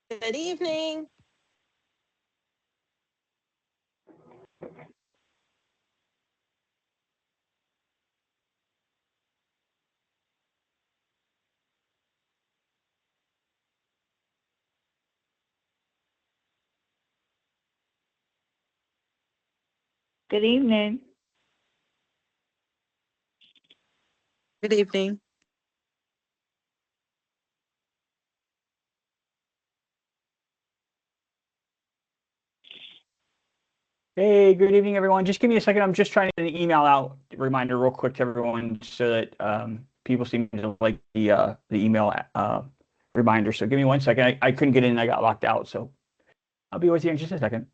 Good evening. Good evening. Good evening. Hey, good evening, everyone. Just give me a second. I'm just trying to get an email out reminder real quick to everyone so that people seem to like the email reminder. So give me 1 second. I couldn't get in. I got locked out. So I'll be with you in just a second.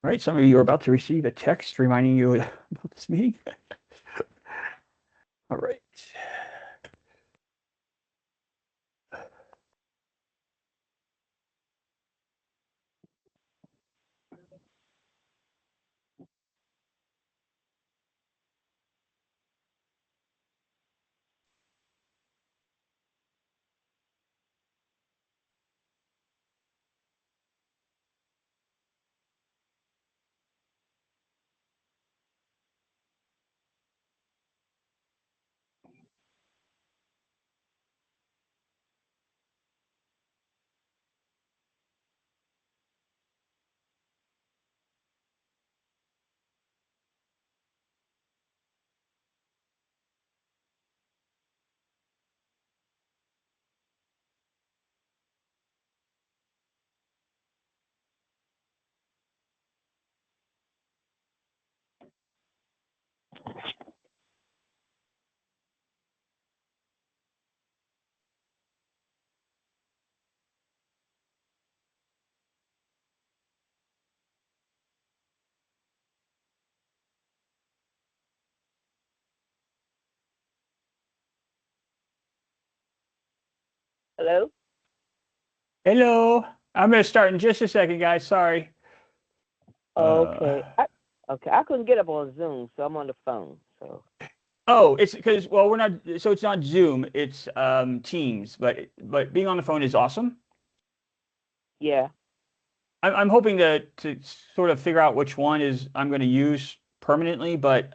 All right. Some of you are about to receive a text reminding you about this meeting. All right. Hello? Hello. I'm going to start in just a second, guys. Sorry. Okay. I couldn't get up on Zoom, so I'm on the phone. So Oh, it's because we're not, so it's not Zoom, it's Teams, but being on the phone is awesome. yeah. I'm hoping to sort of figure out which one is I'm going to use permanently, but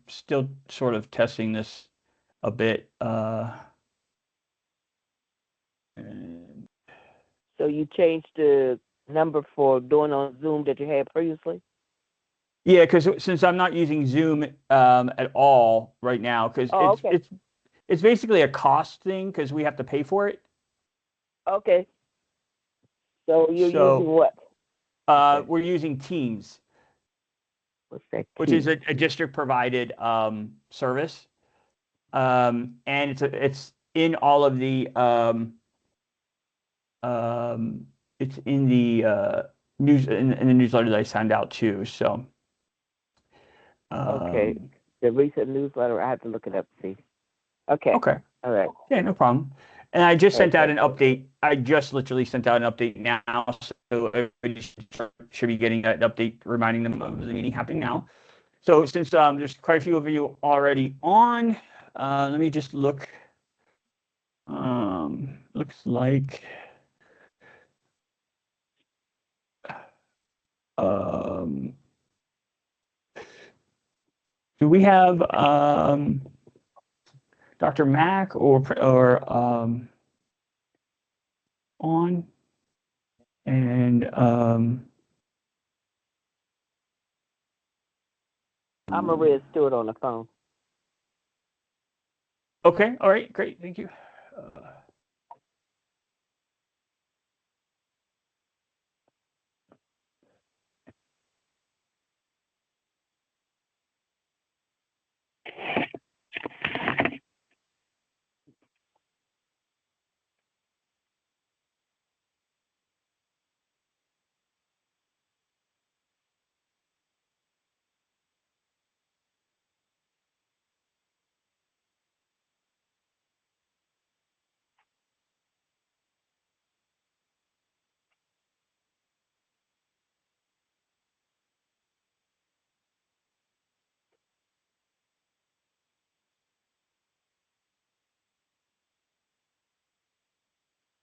still sort of testing this a bit. And So you changed the number for doing on Zoom that you had previously? yeah, because since I'm not using Zoom at all right now, because Oh, okay. it's basically a cost thing because we have to pay for it. Okay. So you're using So what? We're using Teams, What's that? which is a district provided service, and it's in all of the it's in the news in the newsletter that I send out too. So Okay. The recent newsletter, I have to look it up to see. Okay. Okay. All right. Yeah, no problem. And I just sent out Okay. an update. I just literally sent out an update now, so everybody should be getting that update reminding them of the meeting happening now. So since there's quite a few of you already on, let me just look. Looks like do we have Dr. Mack or on? And I'm Maria Stewart on the phone. okay, all right, great, thank you.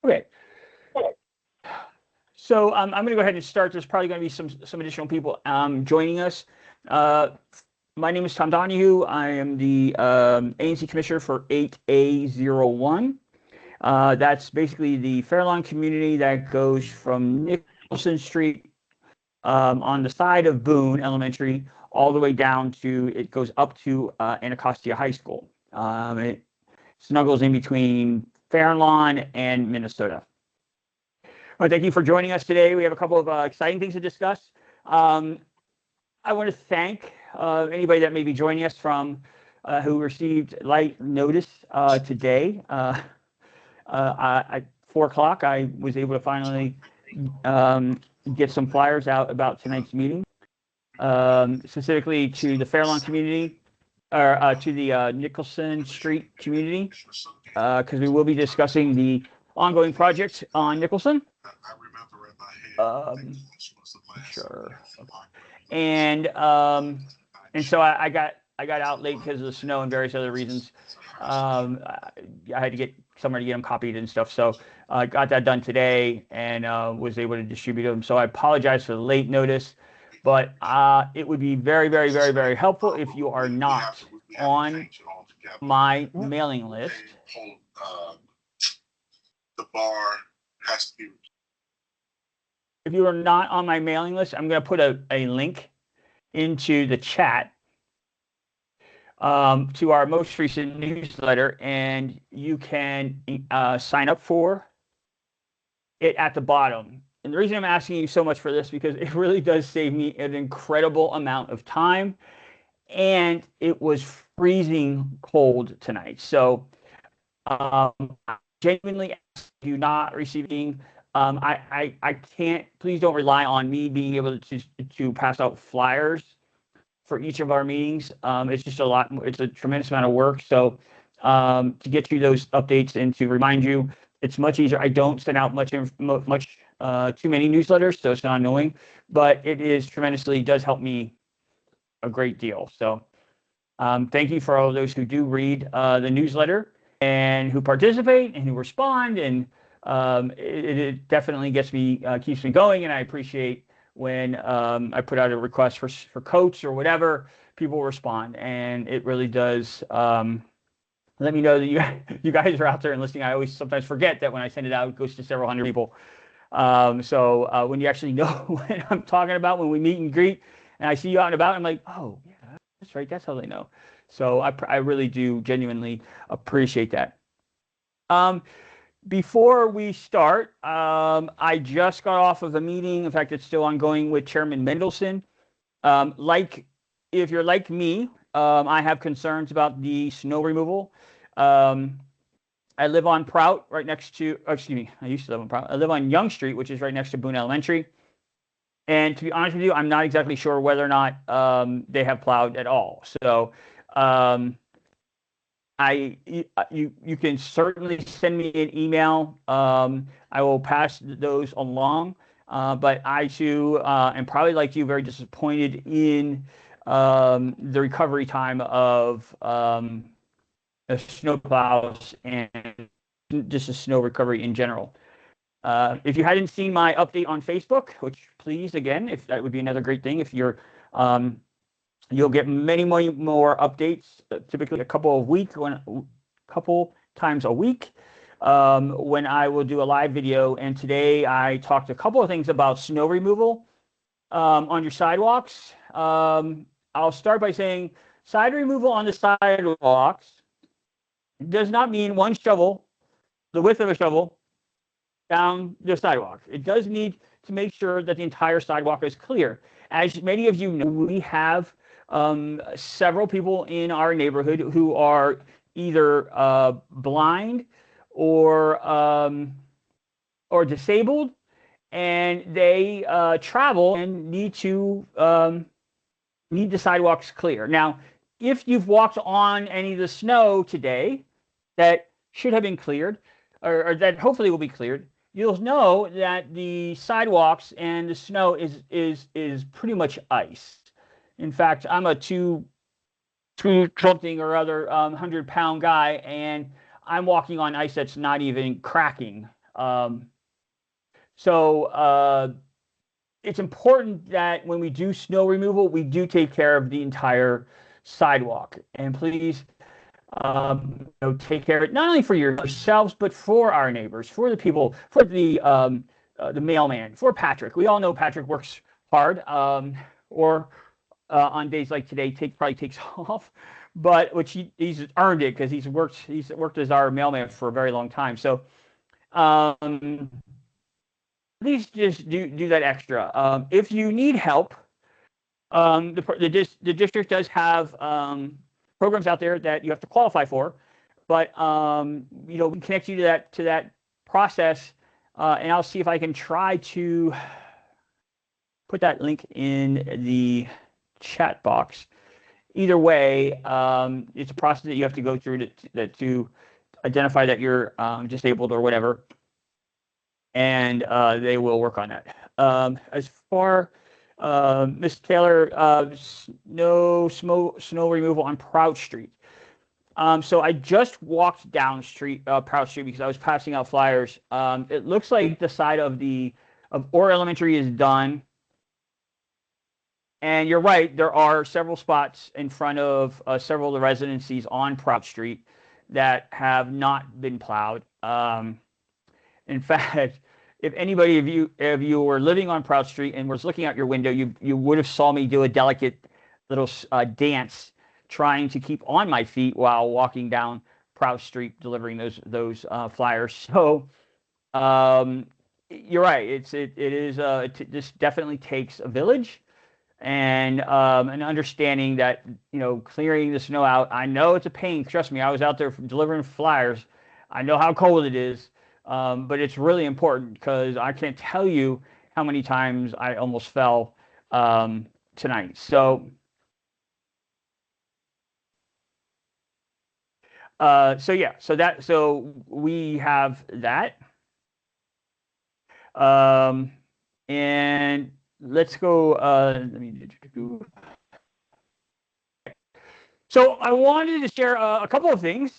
Okay. So I'm going to go ahead and start. There's probably going to be some additional people joining us. My name is Tom Donohue. I am the ANC Commissioner for 8A01. That's basically the Fairlawn community that goes from Nicholson Street on the side of Boone Elementary all the way down to, it goes up to Anacostia High School. It snuggles in between Fairlawn and Minnesota. Thank you for joining us today. We have a couple of exciting things to discuss. I want to thank anybody that may be joining us from who received light notice today. At 4 o'clock, I was able to finally get some flyers out about tonight's meeting, specifically to the Fairlawn community, or to the Nicholson Street community, because we will be discussing the ongoing project on Nicholson. Sure. And so I got out late because of the snow and various other reasons. I had to get somewhere to get them copied and stuff. So I got that done today and was able to distribute them. So I apologize for the late notice, but it would be very, very, very, very helpful if you are not on my mailing list. The bar has to be. If you are not on my mailing list, I'm going to put a link into the chat to our most recent newsletter, and you can sign up for it at the bottom. And the reason I'm asking you so much for this, because it really does save me an incredible amount of time, and it was freezing cold tonight. So genuinely ask you not receiving. I can't, please don't rely on me being able to pass out flyers for each of our meetings. It's just it's a tremendous amount of work. So to get you those updates and to remind you, it's much easier. I don't send out too many newsletters, so it's not annoying, but it does help me a great deal. So thank you for all those who do read the newsletter and who participate and who respond, and it definitely keeps me going, and I appreciate when I put out a request for coats or whatever, people respond, and it really does let me know that you guys are out there and listening. I always sometimes forget that when I send it out, it goes to several hundred people. So when you actually know what I'm talking about, when we meet and greet, and I see you out and about, I'm like, oh yeah, that's right, that's how they know. So I really do genuinely appreciate that. Before we start, I just got off of a meeting. In fact, it's still ongoing with Chairman Mendelson. If you're like me, I have concerns about the snow removal. I live on Prout, right next to, excuse me, I used to live on Prout. I live on Young Street, which is right next to Boone Elementary. And to be honest with you, I'm not exactly sure whether or not they have plowed at all. So you can certainly send me an email. I will pass those along. But I too am probably like you, very disappointed in the recovery time of snow plows and just the snow recovery in general. If you hadn't seen my update on Facebook, which please, again, if that would be another great thing, if you're you'll get many more updates, typically a couple times a week, when I will do a live video. And today I talked a couple of things about snow removal on your sidewalks. I'll start by saying side removal on the sidewalks does not mean one shovel, the width of a shovel, down the sidewalk. It does need to make sure that the entire sidewalk is clear. As many of you know, we have several people in our neighborhood who are either blind or disabled, and they travel and need the sidewalks clear. Now, if you've walked on any of the snow today that should have been cleared, or that hopefully will be cleared, you'll know that the sidewalks and the snow is pretty much ice. In fact, I'm a two something or other 100-pound guy, and I'm walking on ice that's not even cracking. So it's important that when we do snow removal, we do take care of the entire sidewalk. And please, take care of it not only for yourselves, but for our neighbors, for the people, for the mailman, for Patrick. We all know Patrick works hard, or on days like today, probably takes off, but which he's earned it because he's worked as our mailman for a very long time. So please just do that extra. If you need help, the district does have programs out there that you have to qualify for, but we can connect you to that process, and I'll see if I can try to put that link in the chat box. Either way, it's a process that you have to go through to identify that you're disabled or whatever, and they will work on that. As far Miss Taylor, snow removal on Prout Street. So I just walked down Prout Street because I was passing out flyers. It looks like the side of Orr Elementary is done. And you're right, there are several spots in front of several of the residencies on Prout Street that have not been plowed. In fact, if anybody of you were living on Prout Street and was looking out your window, you would have saw me do a delicate little dance trying to keep on my feet while walking down Prout Street delivering those flyers. So you're right. This definitely takes a village and an understanding that clearing the snow out. I know it's a pain. Trust me, I was out there delivering flyers. I know how cold it is. But it's really important because I can't tell you how many times I almost fell tonight. So we have that. And let's go. So I wanted to share a couple of things.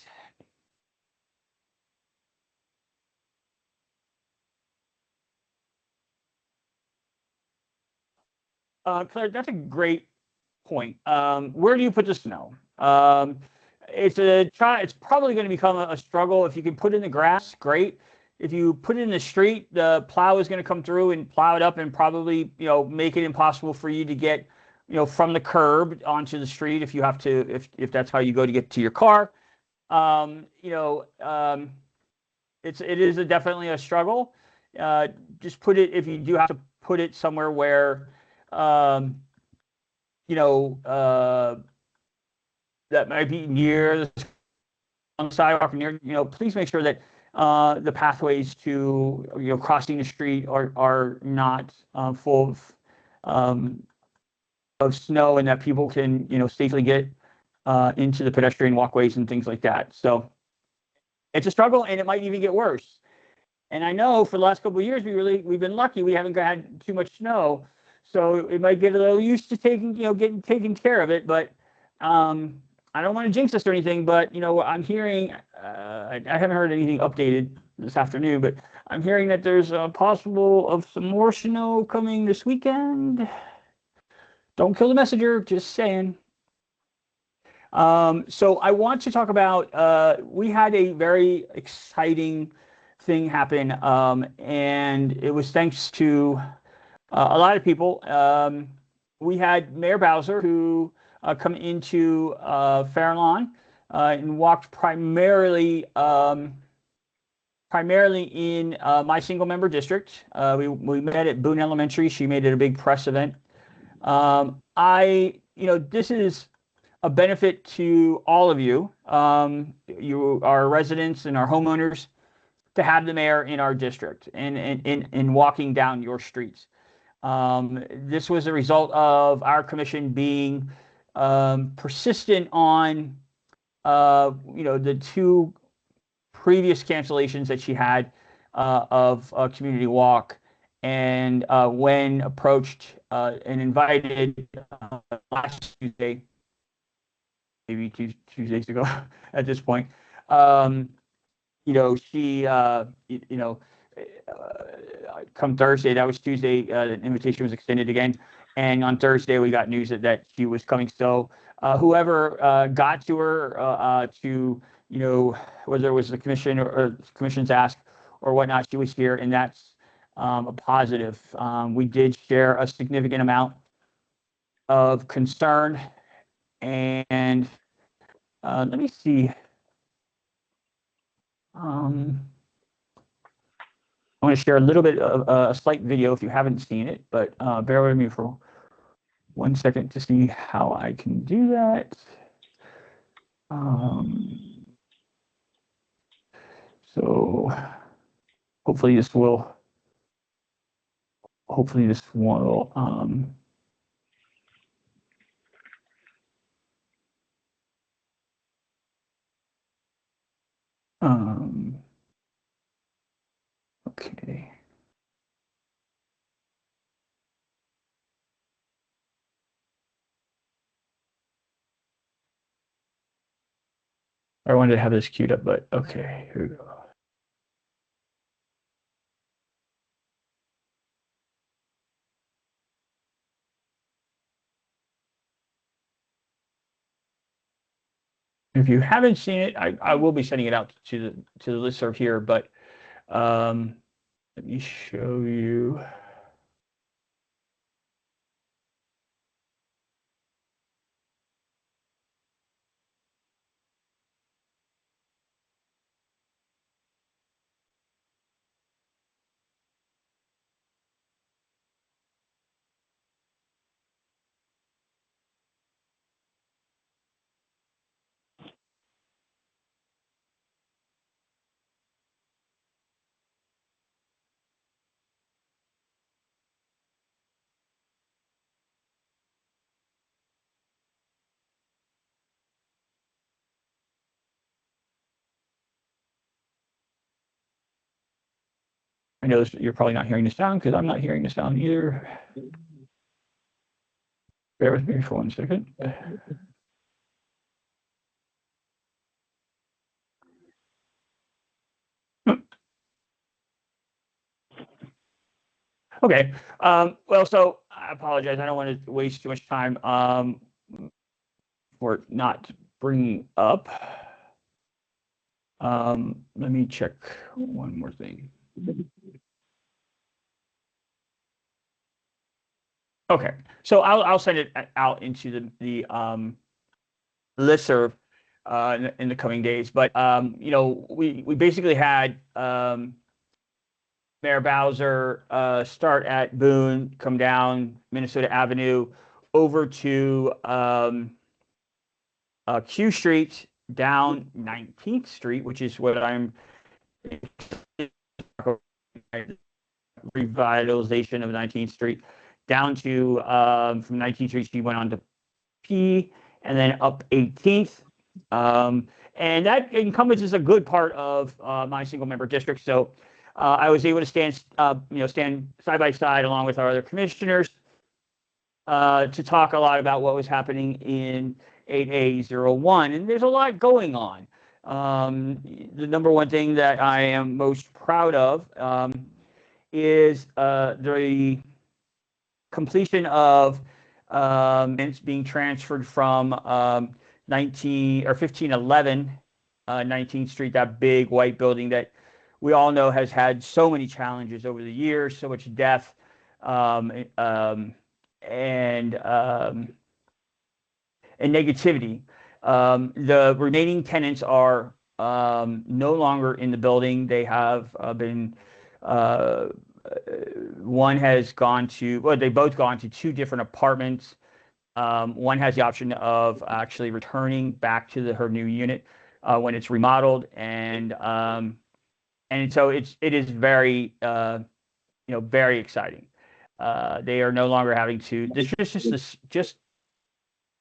Claire, that's a great point. Where do you put the snow? It's probably going to become a struggle. If you can put it in the grass, great. If you put it in the street, the plow is going to come through and plow it up and probably make it impossible for you to get from the curb onto the street if you have to, if that's how you go to get to your car. it is definitely a struggle. Just put it, if you do have to put it somewhere where, um, you know, that might be near the sidewalk, near, please make sure that the pathways to, crossing the street are not full of snow, and that people can, safely get into the pedestrian walkways and things like that. So it's a struggle, and it might even get worse. And I know for the last couple of years, we've been lucky. We haven't had too much snow, so it might get a little used to getting taken care of it. But I don't want to jinx us or anything. But I'm hearing, I haven't heard anything updated this afternoon, but I'm hearing that there's a possible of some more snow coming this weekend. Don't kill the messenger. Just saying. So I want to talk about, we had a very exciting thing happen, and it was thanks to a lot of people. We had Mayor Bowser, who come into Fair Lawn and walked primarily in my single member district. We met at Boone Elementary. She made it a big press event. This is a benefit to all of you, our residents and our homeowners, to have the mayor in our district and in walking down your streets. This was a result of our commission being persistent on the two previous cancellations that she had of Community Walk, and when approached and invited last Tuesday, maybe 2 Tuesdays ago at this point. She, come Thursday, that was Tuesday, the invitation was extended again. And on Thursday, we got news that she was coming. So whoever got to her to, whether it was the commission or the commission's ask or whatnot, she was here, and that's a positive. We did share a significant amount of concern, and let me see. I want to share a little bit of a slight video if you haven't seen it, but bear with me for 1 second to see how I can do that. So hopefully this will, okay. I wanted to have this queued up, but okay, here we go. If you haven't seen it, I will be sending it out to the listserv here, but let me show you. I know you're probably not hearing the sound because I'm not hearing the sound either. Bear with me for 1 second. Okay. Well, so I apologize. I don't want to waste too much time for not bringing up. Let me check one more thing. Okay, so I'll send it out into the listserv. in the coming days. But we basically had Mayor Bowser start at Boone, come down Minnesota Avenue over to Q Street, down 19th Street, which is what I'm revitalization of 19th Street, down to from 19th Street, she went on to P, and then up 18th. And that encompasses a good part of my single member district. So I was able to stand side by side along with our other commissioners to talk a lot about what was happening in 8A01. And there's a lot going on. The number one thing that I am most proud of is the completion of it's being transferred from 1511 19th Street, that big white building that we all know has had so many challenges over the years, so much death, and negativity. The remaining tenants are no longer in the building. They have been one has gone to, well, they both gone to two different apartments. One has the option of actually returning back to her new unit when it's remodeled, and so it is very very exciting. They are no longer having to. This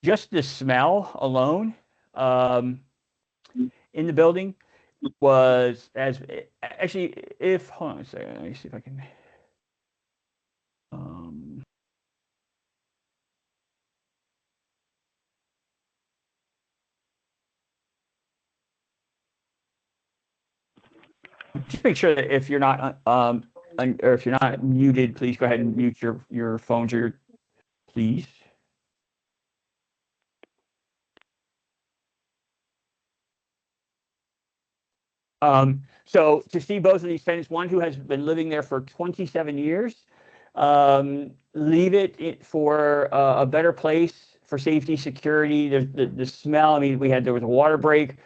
just the smell alone in the building was as actually if hold on a second, let me see if I can. Just make sure that if you're not or if you're not muted, please go ahead and mute your phones or please. So to see both of these tenants, one who has been living there for 27 years, leave it for a better place for safety, security, the smell. I mean, there was a water break.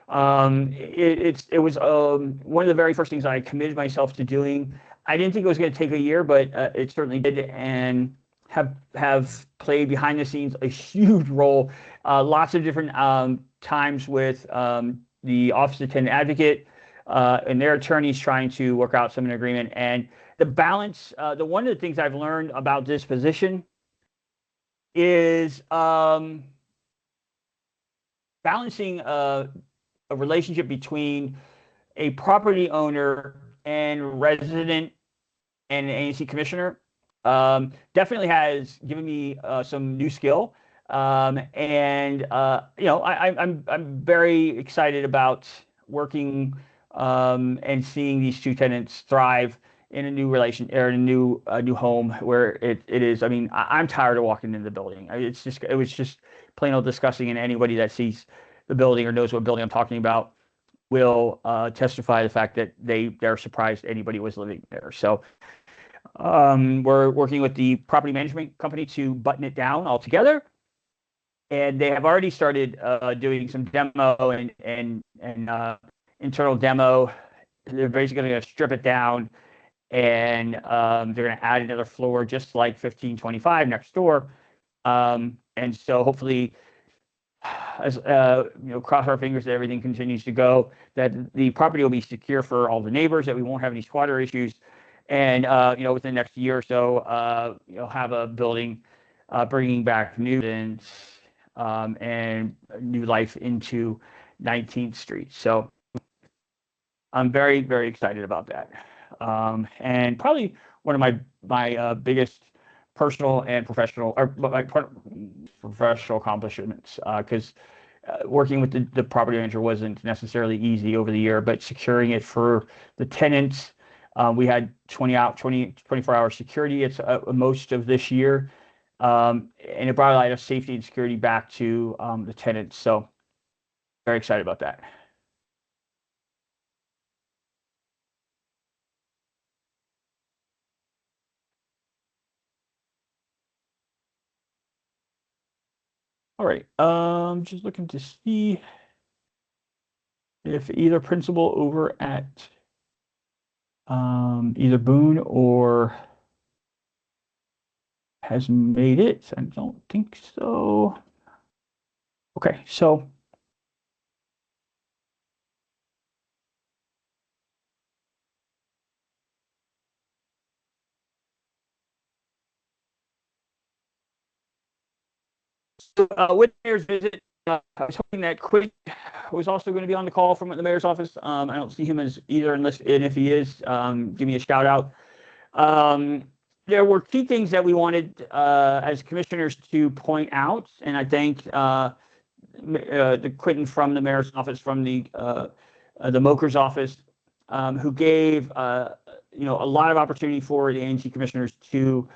It was one of the very first things I committed myself to doing. I didn't think it was going to take a year, but it certainly did, and have played behind the scenes a huge role. Lots of different times with the Office of Tenant Advocate and their attorneys trying to work out some agreement. And the balance, one of the things I've learned about this position is balancing a relationship between a property owner and resident and an ANC commissioner. Definitely has given me some new skill. And I'm very excited about working and seeing these two tenants thrive in a new relation or in a new home where it is. I mean, I'm tired of walking into the building. It was just plain old disgusting, and anybody that sees the building or knows what building I'm talking about will testify the fact that they're surprised anybody was living there. So we're working with the property management company to button it down altogether, and they have already started doing some demo and internal demo. They're basically going to strip it down, and they're going to add another floor just like 1525 next door. And so hopefully, as cross our fingers that everything continues to go, that the property will be secure for all the neighbors, that we won't have any squatter issues, and within the next year or so, have a building bringing back new residents and new life into 19th Street. So I'm very, very excited about that, and probably one of my biggest personal and professional accomplishments, because working with the property manager wasn't necessarily easy over the year, but securing it for the tenants. We had 24-hour security at most of this year, and it brought a lot of safety and security back to the tenants. So very excited about that. All right. Just looking to see. if either principal over at either Boone or has made it. I don't think so. Okay, so with the mayor's visit, I was hoping that Quick was also going to be on the call from the mayor's office. I don't see him as either, and if he is, give me a shout out. There were key things that we wanted as commissioners to point out, and I thank the Quentin from the mayor's office, from the Moker's office, who gave a lot of opportunity for the ANC commissioners to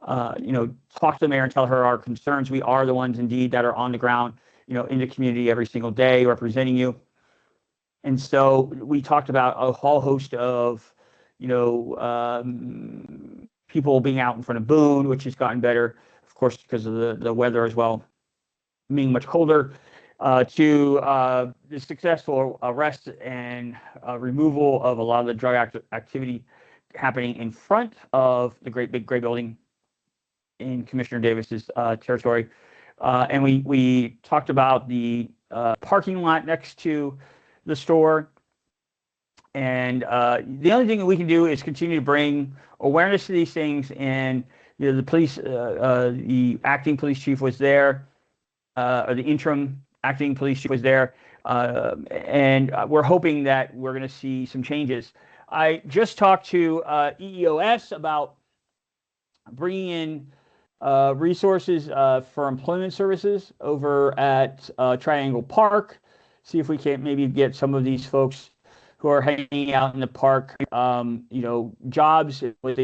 talk to the mayor and tell her our concerns. We are the ones indeed that are on the ground, in the community every single day representing you. And so we talked about a whole host of, people being out in front of Boone, which has gotten better, of course, because of the weather as well, being much colder, to the successful arrest and removal of a lot of the drug activity happening in front of the great big gray building in Commissioner Davis's territory. And we talked about the parking lot next to the store. And the only thing that we can do is continue to bring awareness to these things. And the police, the acting police chief was there, or the interim acting police chief was there, and we're hoping that we're going to see some changes. I just talked to EEOS about bringing in resources for employment services over at Triangle Park. See if we can't maybe get some of these folks who are hanging out in the park, jobs with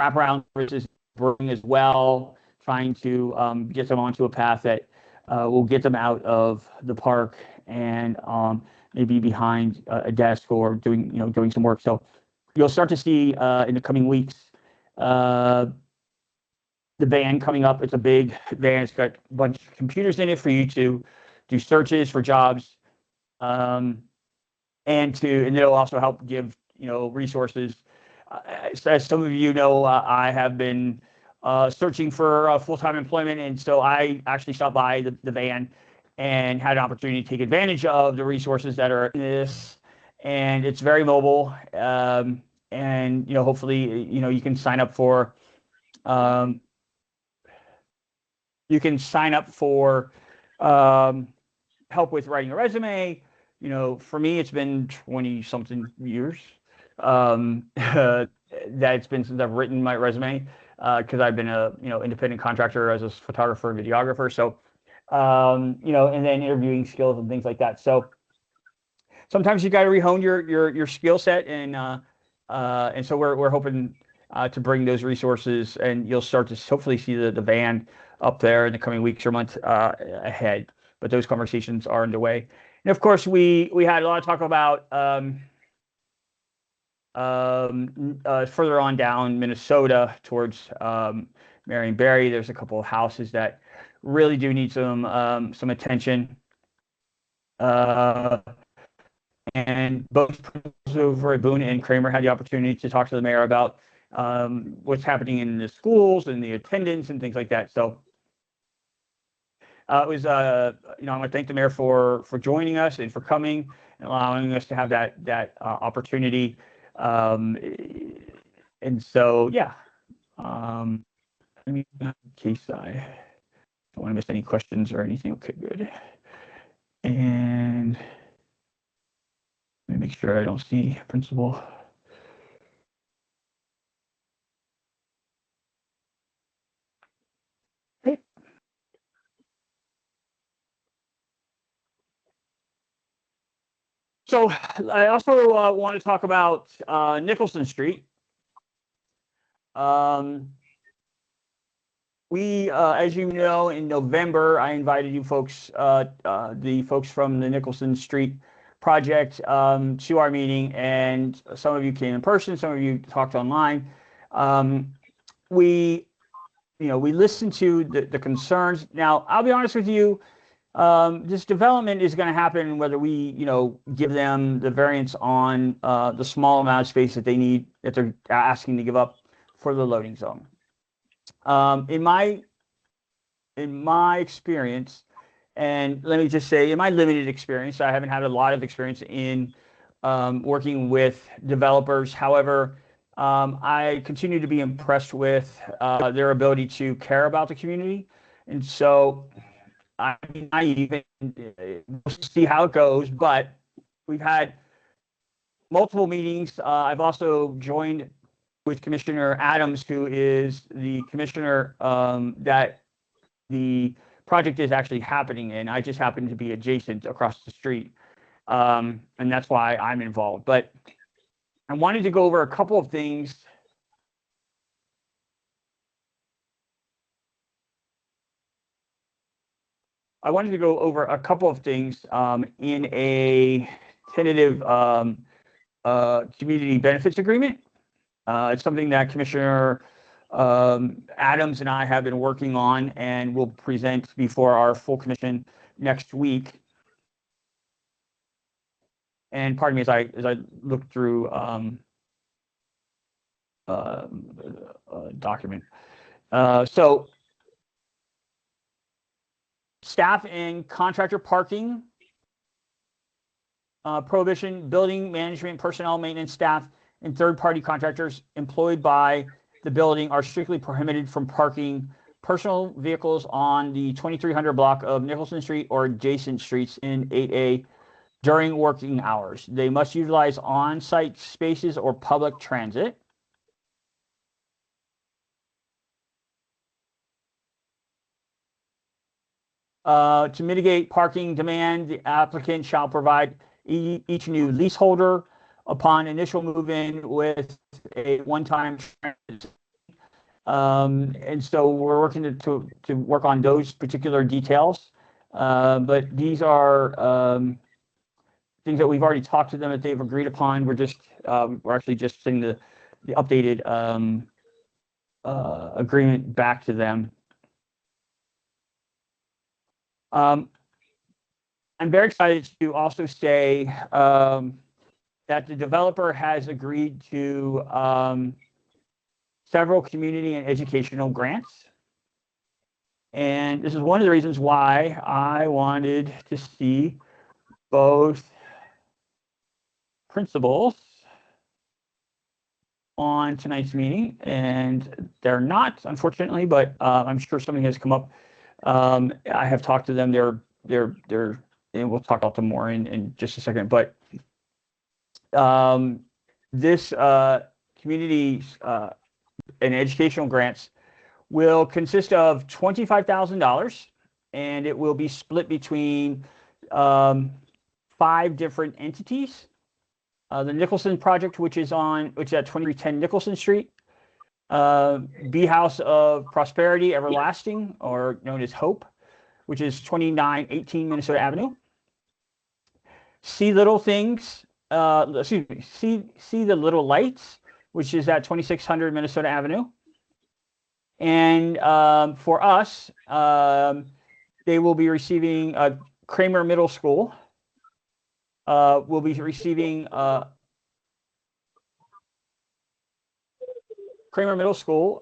wraparound services bring as well, trying to get them onto a path that will get them out of the park and maybe behind a desk or doing some work. So you'll start to see in the coming weeks the van coming up. It's a big van. It's got a bunch of computers in it for you to do searches for jobs, and it'll also help give resources. As some of you know, I have been searching for full-time employment, and so I actually stopped by the van and had an opportunity to take advantage of the resources that are in this. And it's very mobile, and hopefully you can sign up for help with writing a resume. For me, it's been 20 something years that it's been since I've written my resume, because I've been a independent contractor as a photographer and videographer. So and then interviewing skills and things like that. So sometimes you got to rehone your skill set, and so we're hoping to bring those resources, and you'll start to hopefully see the van up there in the coming weeks or months ahead. But those conversations are underway. And of course, we had a lot of talk about further on down Minnesota towards Marion Barry. There's a couple of houses that really do need some attention. And both over at Boone and Kramer had the opportunity to talk to the mayor about what's happening in the schools and the attendance and things like that. So it was, I want to thank the mayor for joining us and for coming and allowing us to have that opportunity. And so, yeah, let me, in case I don't want to miss any questions or anything. Okay, good. And let me make sure I don't see principal. So I also want to talk about Nicholson Street. We, as you know, in November, I invited you folks, the folks from the Nicholson Street project, to our meeting, and some of you came in person, some of you talked online. We listened to the concerns. Now, I'll be honest with you, This development is going to happen whether we, give them the variance on the small amount of space that they need, that they're asking to give up for the loading zone. In my experience, and let me just say, in my limited experience, I haven't had a lot of experience in working with developers. However, I continue to be impressed with their ability to care about the community. And so I'm naive and we'll see how it goes, but we've had multiple meetings. I've also joined with Commissioner Adams, who is the commissioner that the project is actually happening in. I just happen to be adjacent across the street, and that's why I'm involved. But I wanted to go over a couple of things. I wanted to go over a couple of things in a tentative community benefits agreement. It's something that Commissioner Adams and I have been working on and will present before our full commission next week. And pardon me as I look through a document. So staff and contractor parking prohibition, building management, personnel, maintenance staff, and third-party contractors employed by the building are strictly prohibited from parking personal vehicles on the 2300 block of Nicholson Street or adjacent streets in 8A during working hours. They must utilize on-site spaces or public transit. To mitigate parking demand, the applicant shall provide each new leaseholder upon initial move-in with a one-time transit. And so we're working to work on those particular details. But these are things that we've already talked to them that they've agreed upon. We're actually just sending the updated agreement back to them. I'm very excited to also say that the developer has agreed to several community and educational grants. And this is one of the reasons why I wanted to see both principals on tonight's meeting, and they're not, unfortunately, but I'm sure something has come up. I have talked to them. They're, and we'll talk about them more in just a second. But this community and educational grants will consist of $25,000, and it will be split between 5 different entities. The Nicholson Project, which is at 2310 Nicholson Street. B House of Prosperity Everlasting, or known as Hope, which is 2918 Minnesota Avenue. See Little Things, See the Little Lights, which is at 2600 Minnesota Avenue. And for us, they will be receiving Kramer Middle School. Will be receiving Kramer Middle School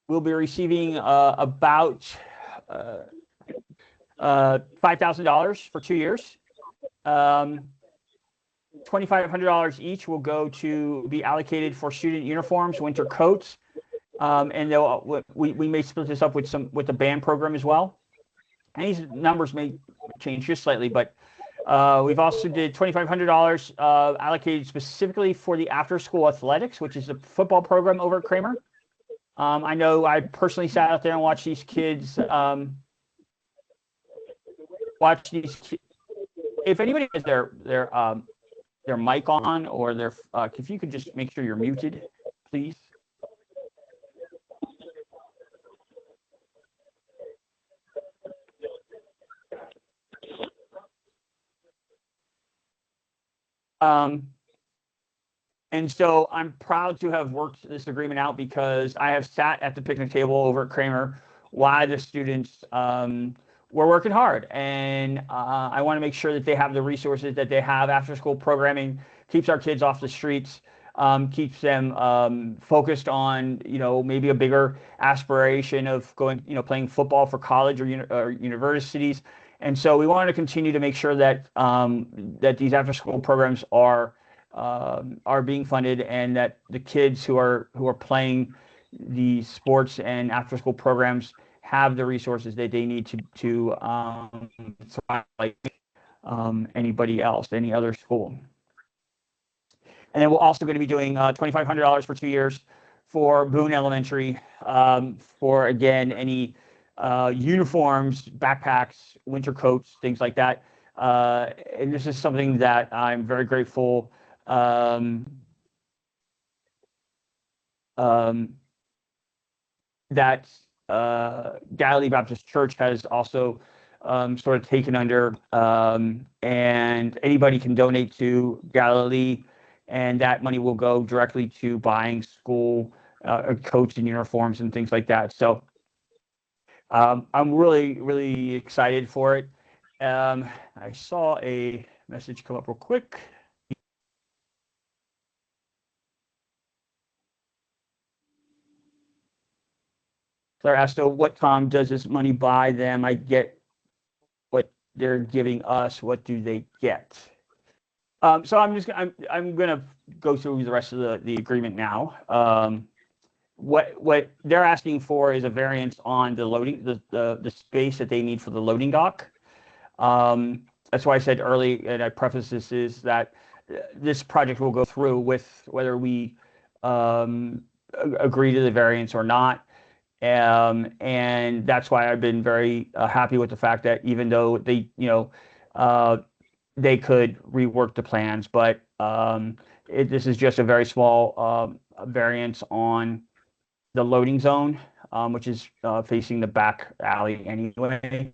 will be receiving about $5,000 for 2 years. $2,500 each will go to be allocated for student uniforms, winter coats, and we may split this up with the band program as well. And these numbers may change just slightly, but we've also did $2,500 allocated specifically for the after-school athletics, which is the football program over at Kramer. I know I personally sat out there and watched these kids. If anybody has their mic on or if you could just make sure you're muted, please. And so I'm proud to have worked this agreement out because I have sat at the picnic table over at Kramer while the students we're working hard, and I want to make sure that they have the resources that they have. After school programming keeps our kids off the streets, keeps them focused on, maybe a bigger aspiration of going, playing football for college or universities. And so we want to continue to make sure that that these after school programs are being funded, and that the kids who are playing the sports and after school programs have the resources that they need to thrive like anybody else, any other school. And then we're also going to be doing $2,500 for 2 years for Boone Elementary, for, again, any uniforms, backpacks, winter coats, things like that. And this is something that I'm very grateful that Galilee Baptist Church has also sort of taken under, and anybody can donate to Galilee, and that money will go directly to buying school coats and uniforms and things like that. So I'm really, really excited for it. I saw a message come up real quick. Claire asked, so what, Tom, does this money buy them? I get what they're giving us. What do they get? So I'm gonna go through the rest of the agreement now. What they're asking for is a variance on the loading, the space that they need for the loading dock. That's why I said early, and I preface this, is that this project will go through with whether we agree to the variance or not. And that's why I've been very happy with the fact that even though they, they could rework the plans, but this is just a very small variance on the loading zone, which is facing the back alley anyway.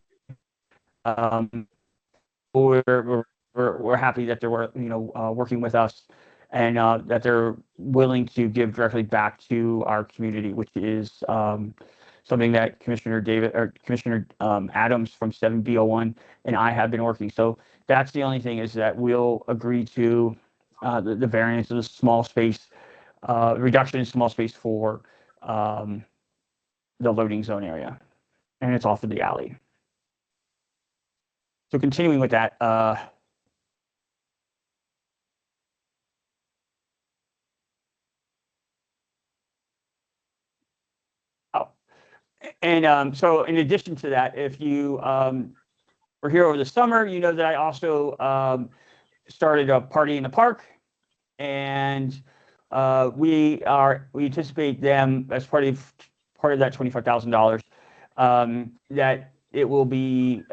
We're happy that they're working with us, and that they're willing to give directly back to our community, which is something that Commissioner Adams from 7B01 and I have been working. So that's the only thing, is that we'll agree to the variance of the small space, reduction in small space for the loading zone area, and it's off of the alley. So continuing with that, and so in addition to that, if you were here over the summer, you know that I also started a party in the park, and we anticipate them as part of that $25,000, that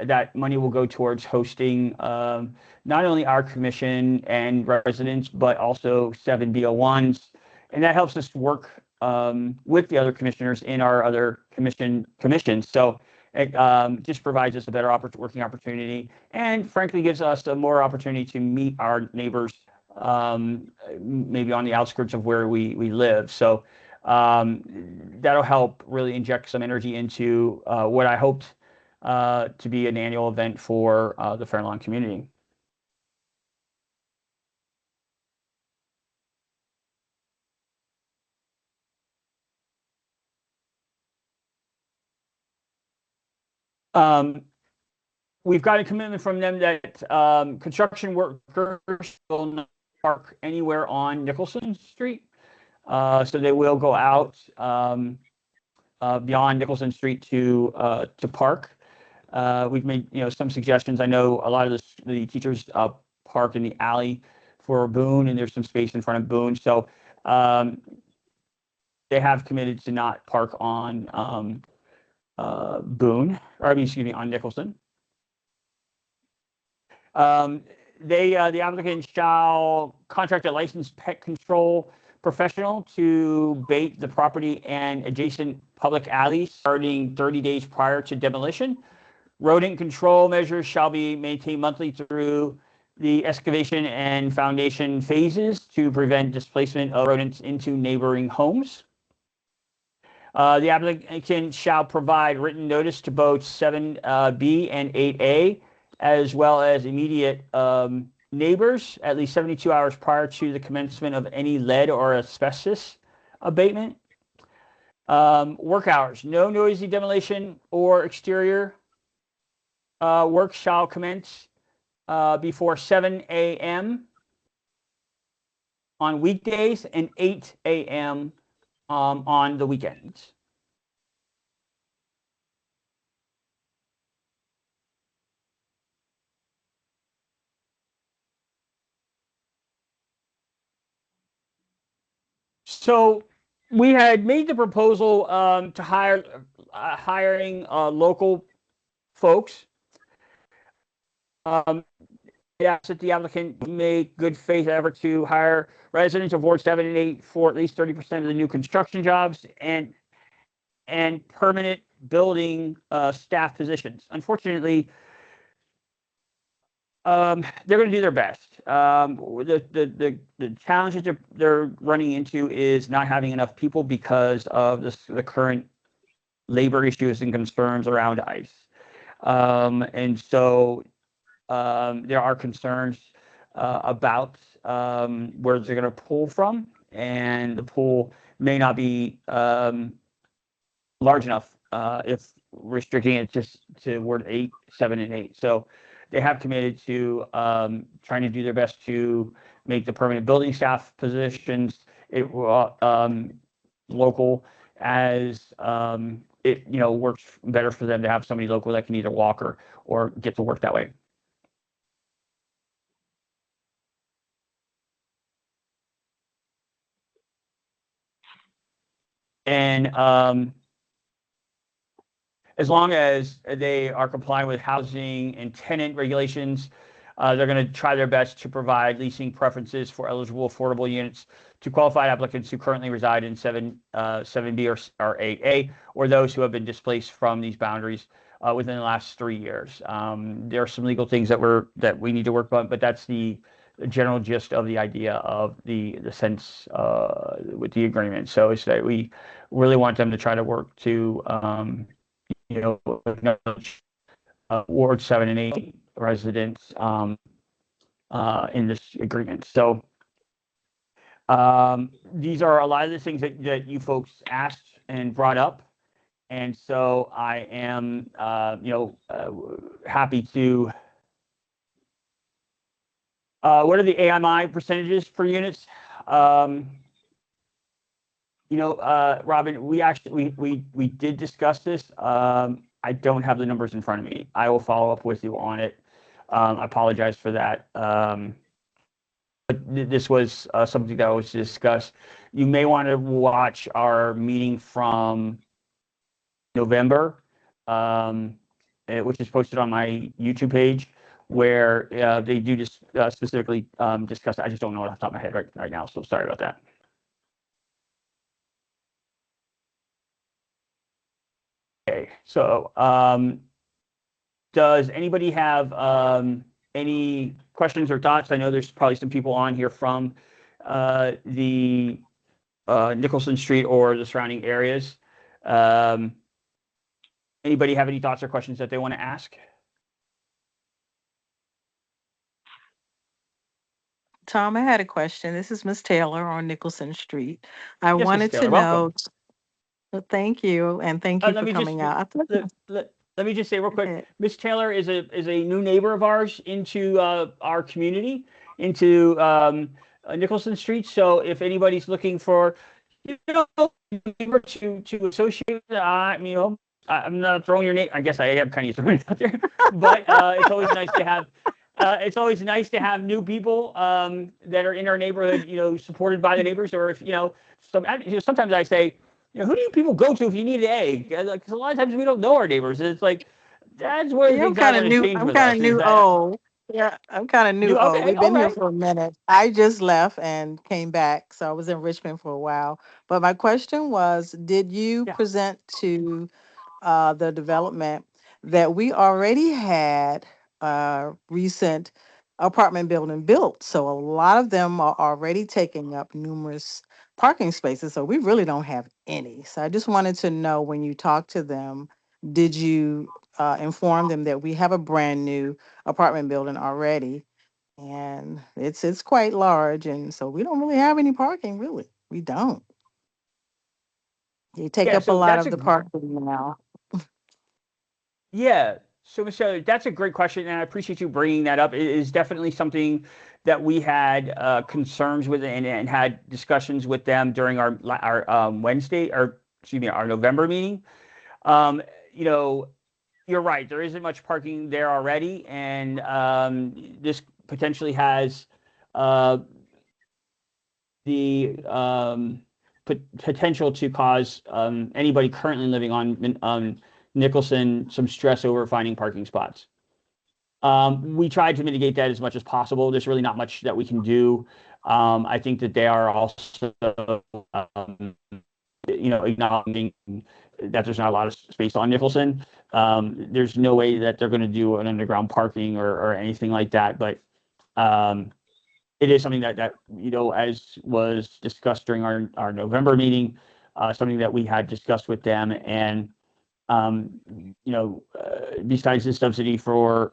that money will go towards hosting not only our commission and residents, but also 7B01s, and that helps us work with the other commissioners in our other commissions. So it just provides us a better working opportunity, and frankly gives us a more opportunity to meet our neighbors, maybe on the outskirts of where we live. So that'll help really inject some energy into what I hoped to be an annual event for the Fairlawn community. We've got a commitment from them that construction workers will not park anywhere on Nicholson Street. So they will go out beyond Nicholson Street to park. We've made some suggestions. I know a lot of the teachers park in the alley for Boone, and there's some space in front of Boone. So they have committed to not park on Boone, or on Nicholson. The applicant shall contract a licensed pet control professional to bait the property and adjacent public alleys starting 30 days prior to demolition. Rodent control measures shall be maintained monthly through the excavation and foundation phases to prevent displacement of rodents into neighboring homes. The applicant shall provide written notice to both 7B and 8A, as well as immediate neighbors at least 72 hours prior to the commencement of any lead or asbestos abatement. Work hours: no noisy demolition or exterior work shall commence before 7 a.m. on weekdays and 8 a.m. On the weekends. So we had made the proposal to hiring local folks. It asks that the applicant make good faith effort to hire residents of Ward 7 and 8 for at least 30% of the new construction jobs and permanent building staff positions. Unfortunately, they're going to do their best. The challenges they're running into is not having enough people because of the current labor issues and concerns around ICE. And so there are concerns about where they're going to pull from, and the pool may not be large enough if restricting it just to Ward 8, 7, and 8. So they have committed to trying to do their best to make the permanent building staff positions local, as it works better for them to have somebody local that can either walk or get to work that way. And as long as they are complying with housing and tenant regulations, they're going to try their best to provide leasing preferences for eligible affordable units to qualified applicants who currently reside in 7B or 8A, or those who have been displaced from these boundaries within the last 3 years. There are some legal things that we need to work on, but that's the general gist of the idea of the sense with the agreement. So it's that we really want them to try to work to acknowledge Ward 7 and 8 residents in this agreement. So these are a lot of the things that you folks asked and brought up. And so I am, happy to. What are the AMI percentages per units? Robin, we did discuss this. I don't have the numbers in front of me. I will follow up with you on it. I apologize for that. But this was something that was discussed. You may want to watch our meeting from November, which is posted on my YouTube page, where they do just specifically discuss it. I just don't know it off the top of my head right now, so sorry about that. Okay, so does anybody have any questions or thoughts? I know there's probably some people on here from the Nicholson Street or the surrounding areas. Anybody have any thoughts or questions that they want to ask? Tom, I had a question. This is Miss Taylor on Nicholson Street. I Yes, Mr. wanted to Taylor, welcome. know, thank you, and thank you Let for me just coming out. I thought let me just say real quick, that Miss Taylor is a new neighbor of ours into our community, into Nicholson Street. So if anybody's looking for, neighbor to associate, I'm not throwing your name. I guess I am kind of throwing it out there, but it's always nice to have. It's always nice to have new people that are in our neighborhood, supported by the neighbors. Or if sometimes I say, who do you people go to if you need an egg? Because a lot of times we don't know our neighbors. It's like that's one of the yeah, I'm things I kind of want to new. change I'm with kind us of is new. that Oh, yeah, I'm kind of new. new. Oh, Okay, we've all been here right, for a minute. I just left and came back, so I was in Richmond for a while. But my question was, did you yeah. present to the development that we already had recent apartment building built? So a lot of them are already taking up numerous parking spaces, so we really don't have any. So I just wanted to know, when you talk to them, did you inform them that we have a brand new apartment building already, and it's quite large, and so we don't really have any parking. Really, we don't. They take Yeah, up a so lot that's of a the parking now. yeah. So Michelle, that's a great question, and I appreciate you bringing that up. It is definitely something that we had concerns with and had discussions with them during our Wednesday, or excuse me, our November meeting. Um, you know, you're right. There isn't much parking there already, and this potentially has uh, the potential to cause anybody currently living on Nicholson some stress over finding parking spots. We tried to mitigate that as much as possible. There's really not much that we can do. I think that they are also, um, acknowledging that there's not a lot of space on Nicholson. There's no way that they're going to do an underground parking or anything like that. But um, it is something that as was discussed during our November meeting, something that we had discussed with them, and besides the subsidy for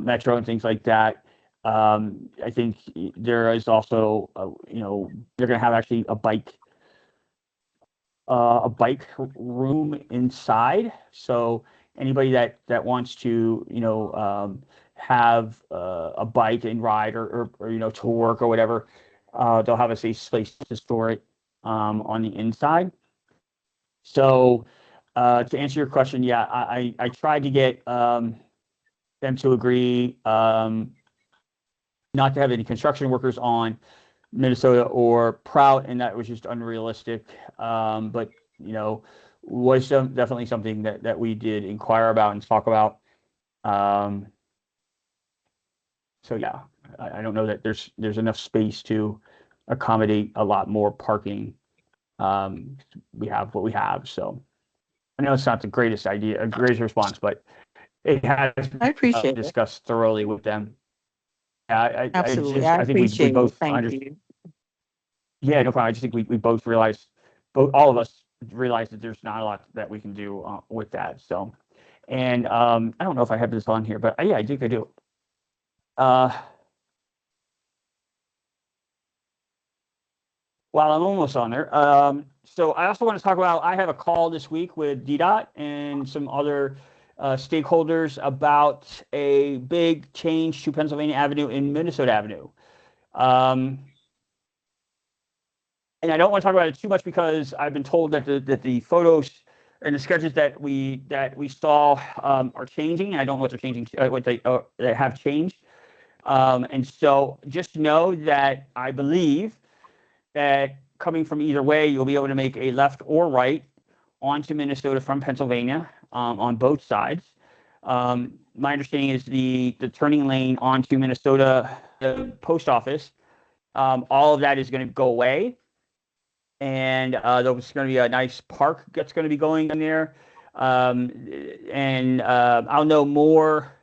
Metro and things like that, I think there is also they're going to have actually a bike room inside. So anybody that wants to, have a bike and ride or to work or whatever, they'll have a safe place to store it on the inside. So to answer your question, yeah, I tried to get them to agree not to have any construction workers on Minnesota or Prout, and that was just unrealistic. But you know, was definitely something that we did inquire about and talk about. Um, so yeah, I don't know that there's enough space to accommodate a lot more parking. We have what we have, so I know it's not the greatest idea, a greatest response, but it has I been appreciate it. discussed thoroughly with them. Yeah, Absolutely, I I think we appreciate it. both Thank understand. you. Yeah, no problem. I just think we both realized, all of us realized that there's not a lot that we can do with that. So, and I don't know if I have this on here, but yeah, I think I do. Uh, While I'm almost on there, so I also want to talk about. I have a call this week with DDOT and some other stakeholders about a big change to Pennsylvania Avenue and Minnesota Avenue. Um, and I don't want to talk about it too much because I've been told that the photos and the sketches that we saw are changing. I don't know what they're changing, what they have changed. And so just know that I believe that coming from either way, you'll be able to make a left or right onto Minnesota from Pennsylvania on both sides. My understanding is the turning lane onto Minnesota, the post office, all of that is going to go away, and there's going to be a nice park that's going to be going in there. Um, and I'll know more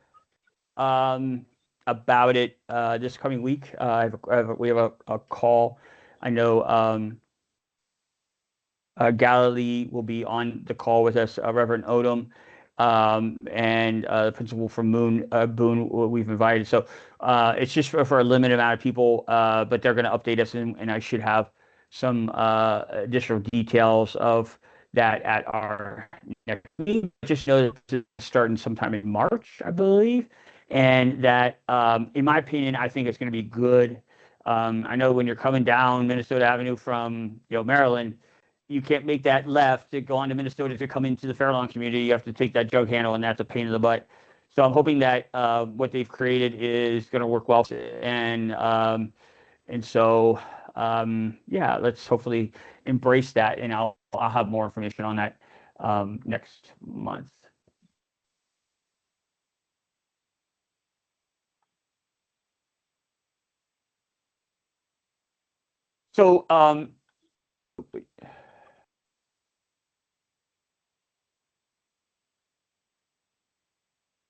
um, about it this coming week. We have a call. I know Galilee will be on the call with us, Reverend Odom, and the principal from Boone, we've invited. So it's just for a limited amount of people, but they're going to update us, and I should have some additional details of that at our next meeting. Just know that this is starting sometime in March, I believe, and that, in my opinion, I think it's going to be good. I know when you're coming down Minnesota Avenue from Maryland, you can't make that left to go on to Minnesota to come into the Fairlawn community. You have to take that jug handle, and that's a pain in the butt. So I'm hoping that what they've created is going to work well, and so yeah, let's hopefully embrace that, and I'll have more information on that next month. So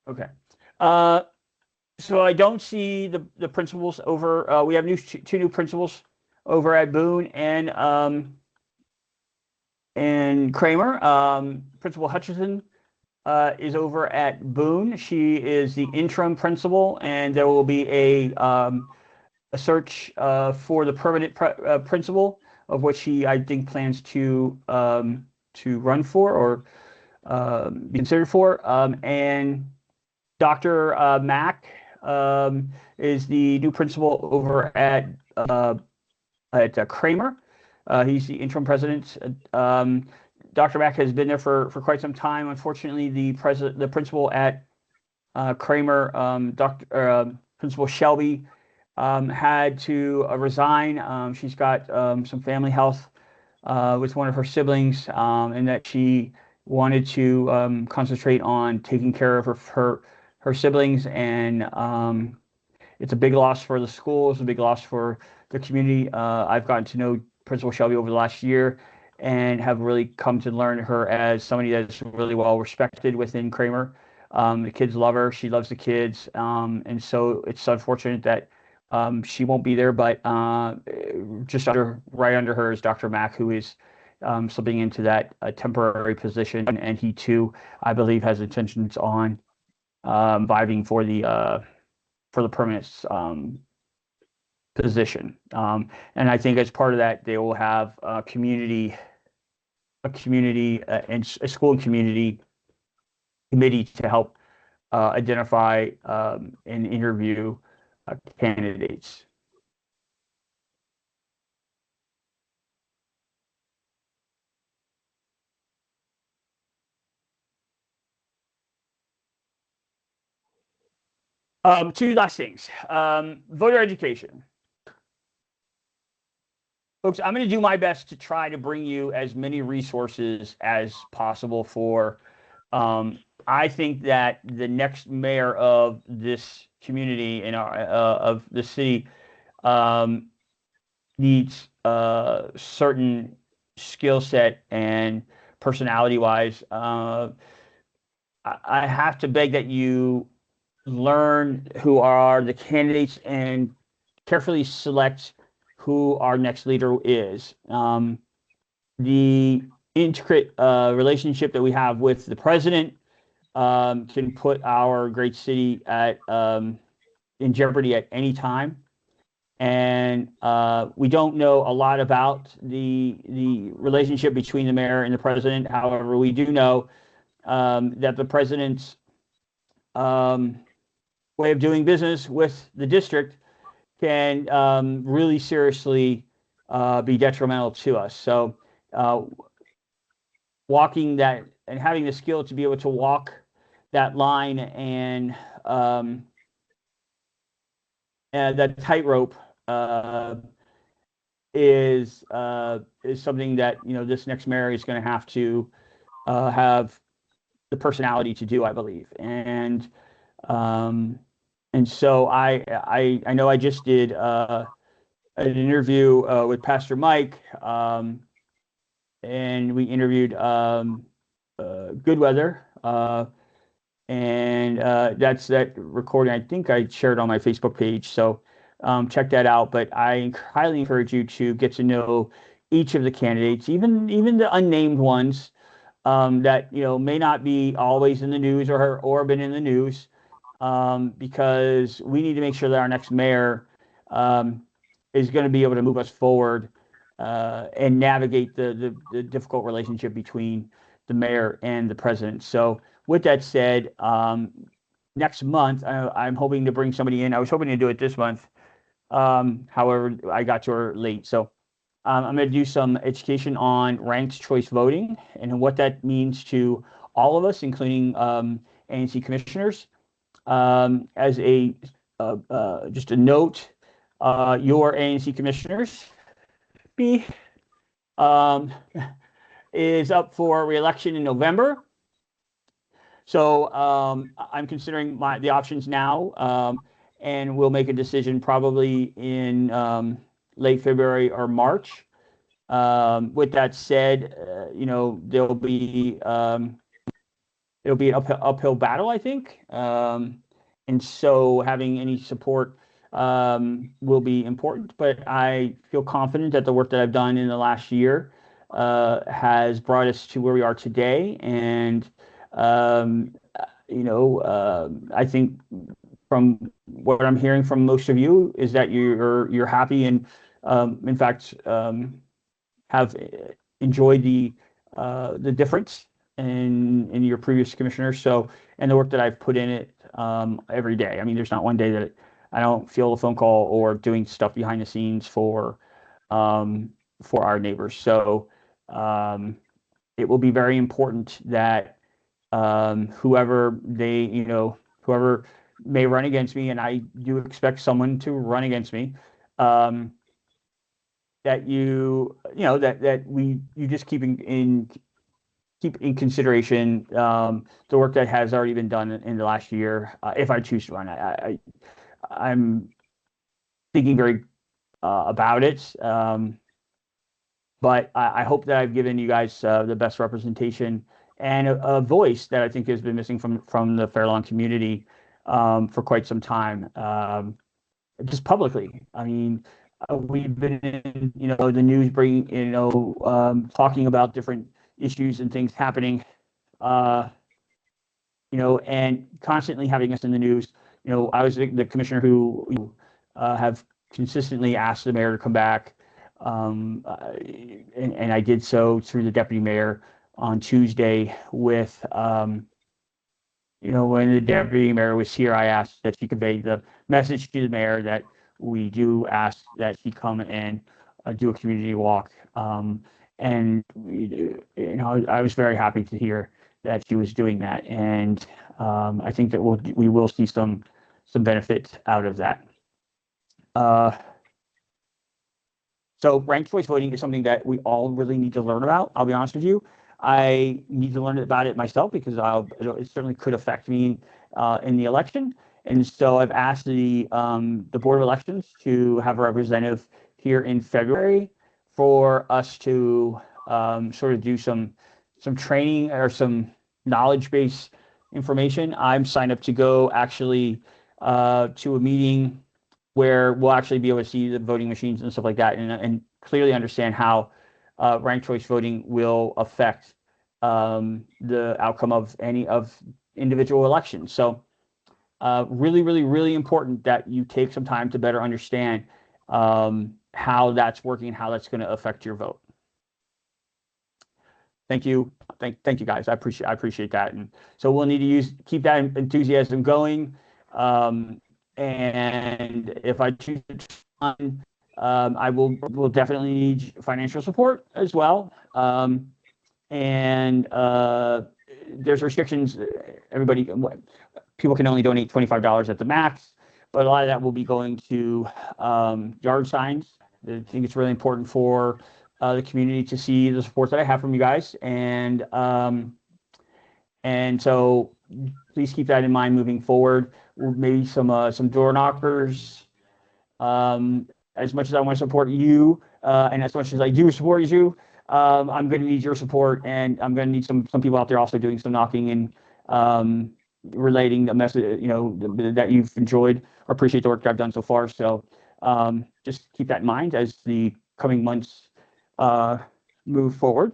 okay. Uh, so I don't see the principals over. We have two new principals over at Boone and Kramer. Principal Hutchison is over at Boone. She is the interim principal, and there will be a search for the permanent principal, of which he, I think, plans to run for or be considered for. And Dr. Mack is the new principal over at Kramer. He's the interim president. Dr. Mack has been there for quite some time. Unfortunately, the principal at Kramer, Principal Shelby, had to resign. She's got some family health with one of her siblings, and that she wanted to concentrate on taking care of her siblings. And it's a big loss for the school. It's a big loss for the community. I've gotten to know Principal Shelby over the last year and have really come to learn her as somebody that's really well respected within Kramer. The kids love her. She loves the kids. And so it's unfortunate that she won't be there, but just right under her is Dr. Mack, who is slipping into that temporary position. And he too, I believe, has intentions on vying for the permanent position. And I think as part of that, they will have a school and community committee to help identify and interview candidates. Two last things. Voter education. Folks, I'm going to do my best to try to bring you as many resources as possible for. I think that the next mayor of this community and of the city needs certain skill set and personality-wise. I have to beg that you learn who are the candidates and carefully select who our next leader is. The intricate relationship that we have with the president can put our great city in jeopardy at any time. And we don't know a lot about the relationship between the mayor and the president. However, we do know that the president's way of doing business with the district can really seriously be detrimental to us. So walking that and having the skill to be able to walk that line and that tightrope is something that this next mayor is going to have the personality to do, I believe. And so I know I just did an interview with Pastor Mike, and we interviewed Goodweather, and that's that recording. I think I shared on my Facebook page, so check that out. But I highly encourage you to get to know each of the candidates, even the unnamed ones that may not be always in the news or been in the news, because we need to make sure that our next mayor is going to be able to move us forward and navigate the difficult relationship between the mayor and the president. So with that said, next month, I'm hoping to bring somebody in. I was hoping to do it this month. However, I got to her late. So I'm going to do some education on ranked choice voting and what that means to all of us, including ANC commissioners. As just a note, your ANC commissioners is up for re-election in November. So I'm considering the options now, and we'll make a decision probably in late February or March. With that said, there'll be it'll be an uphill battle, I think. And so having any support will be important, but I feel confident that the work that I've done in the last year has brought us to where we are today. And um, I think from what I'm hearing from most of you is that you're happy and in fact have enjoyed the difference in your previous commissioner. So, and the work that I've put in it every day. I mean, there's not one day that I don't feel a phone call or doing stuff behind the scenes um, for our neighbors. So um, it will be very important that whoever may run against me, and I do expect someone to run against me. Um, that you just keep in consideration the work that has already been done in the last year. If I choose to run, I'm thinking very about it. But I hope that I've given you guys the best representation and a voice that I think has been missing from the Fairlawn community for quite some time. Just publicly. I mean, we've been in, the news bringing, talking about different issues and things happening, uh, and constantly having us in the news. I was the commissioner who have consistently asked the mayor to come back, and I did so through the deputy mayor on Tuesday with when the deputy mayor was here, I asked that she convey the message to the mayor that we do ask that she come and do a community walk. And I was very happy to hear that she was doing that, and I think that we will see some benefit out of that. Uh, so ranked choice voting is something that we all really need to learn about. I'll be honest with you. I need to learn about it myself because it certainly could affect me in the election. And so I've asked the Board of Elections to have a representative here in February for us to sort of do some training or some knowledge base information. I'm signed up to go actually to a meeting where we'll actually be able to see the voting machines and stuff like that, and clearly understand how ranked choice voting will affect the outcome of any of individual elections. So really, really, really important that you take some time to better understand how that's working and how that's going to affect your vote. Thank you. Thank you guys. I appreciate that. And so we'll need to keep that enthusiasm going. And if I choose to I will definitely need financial support as well. And there's restrictions. People can only donate $25 at the max, but a lot of that will be going to yard signs. I think it's really important for the community to see the support that I have from you guys, and so please keep that in mind moving forward. Maybe some door knockers. As much as I want to support you, and as much as I do support you, I'm going to need your support, and I'm going to need some people out there also doing some knocking and relating the message, that you've enjoyed or appreciate the work that I've done so far. So just keep that in mind as the coming months move forward.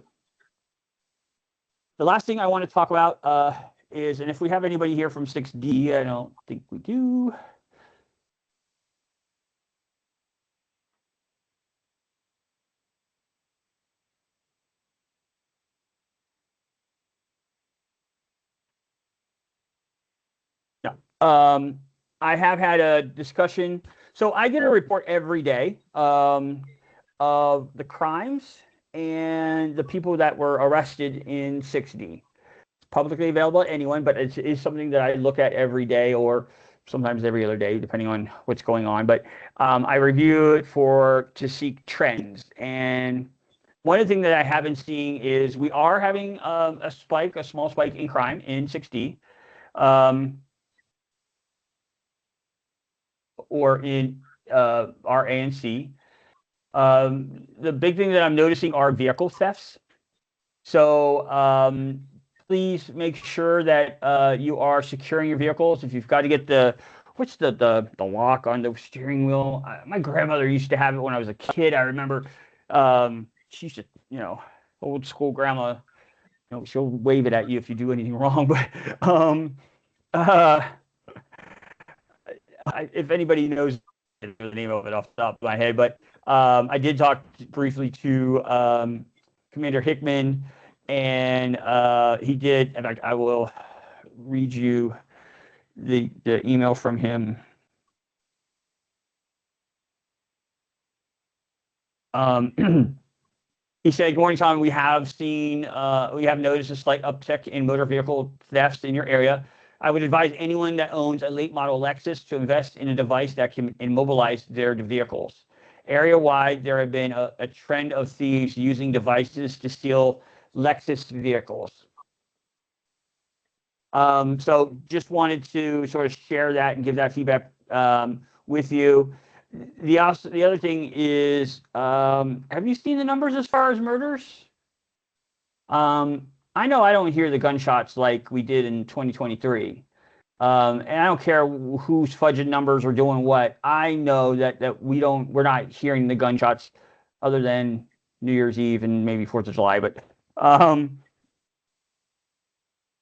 The last thing I want to talk about is, and if we have anybody here from 6D, I don't think we do. No. I have had a discussion. So I get a report every day of the crimes and the people that were arrested in 6D. It's publicly available to anyone, but it is something that I look at every day or sometimes every other day, depending on what's going on. But I review it to seek trends. And one of the things that I have been seeing is we are having a small spike in crime in 6D. Or in our ANC. The big thing that I'm noticing are vehicle thefts. So please make sure that you are securing your vehicles. If you've got to get the what's the lock on the steering wheel? My grandmother used to have it when I was a kid. I remember she used to, old school grandma. She'll wave it at you if you do anything wrong. But uh, if anybody knows the name of it off the top of my head, but I did talk briefly to Commander Hickman, and he did. In fact, I will read you the email from him. He said, "Good morning, Tom. We have noticed a slight uptick in motor vehicle thefts in your area. I would advise anyone that owns a late model Lexus to invest in a device that can immobilize their vehicles. Area-wide, there have been a trend of thieves using devices to steal Lexus vehicles." So just wanted to sort of share that and give that feedback with you. The other thing is, have you seen the numbers as far as murders? I know I don't hear the gunshots like we did in 2023. And I don't care who's fudging numbers or doing what. I know that we're not hearing the gunshots other than New Year's Eve and maybe 4th of July. But um,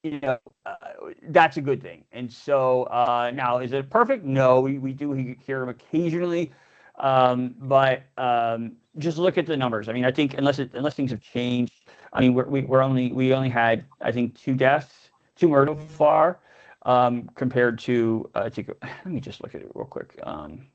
you know, uh, that's a good thing. And so now, is it perfect? No, we do hear them occasionally, but just look at the numbers. I mean, I think unless things have changed, I mean, we only had, I think, 2 deaths, 2 murders so far, compared to let me just look at it real quick. Um,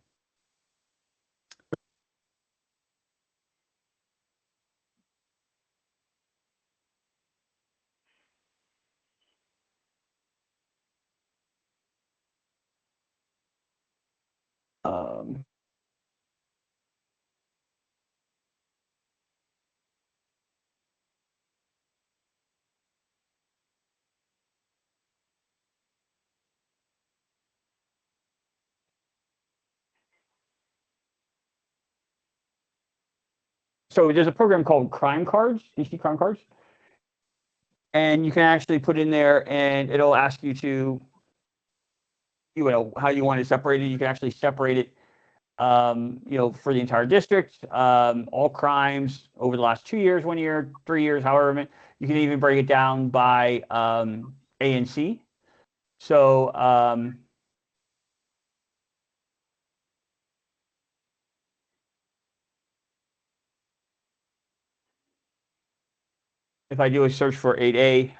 so there's a program called Crime Cards, DC Crime Cards, and you can actually put in there, and it'll ask you to, how you want to separate it. You can actually separate it, for the entire district, all crimes over the last 2 years, 1 year, 3 years, however many. You can even break it down by ANC. So if I do a search for 8A,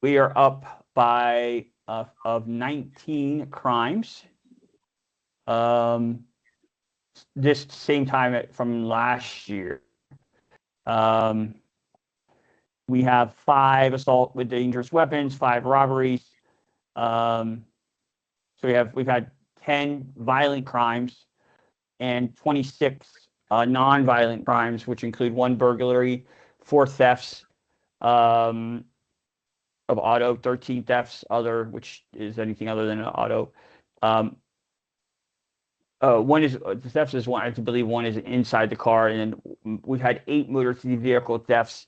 we are up by of 19 crimes. This same time from last year. We have 5 assault with dangerous weapons, 5 robberies. So we've had 10 violent crimes and 26 non-violent crimes, which include 1 burglary, 4 thefts of auto, 13 thefts which is anything other than an auto. One is the thefts is one. I believe one is inside the car, and then we've had 8 motor vehicle thefts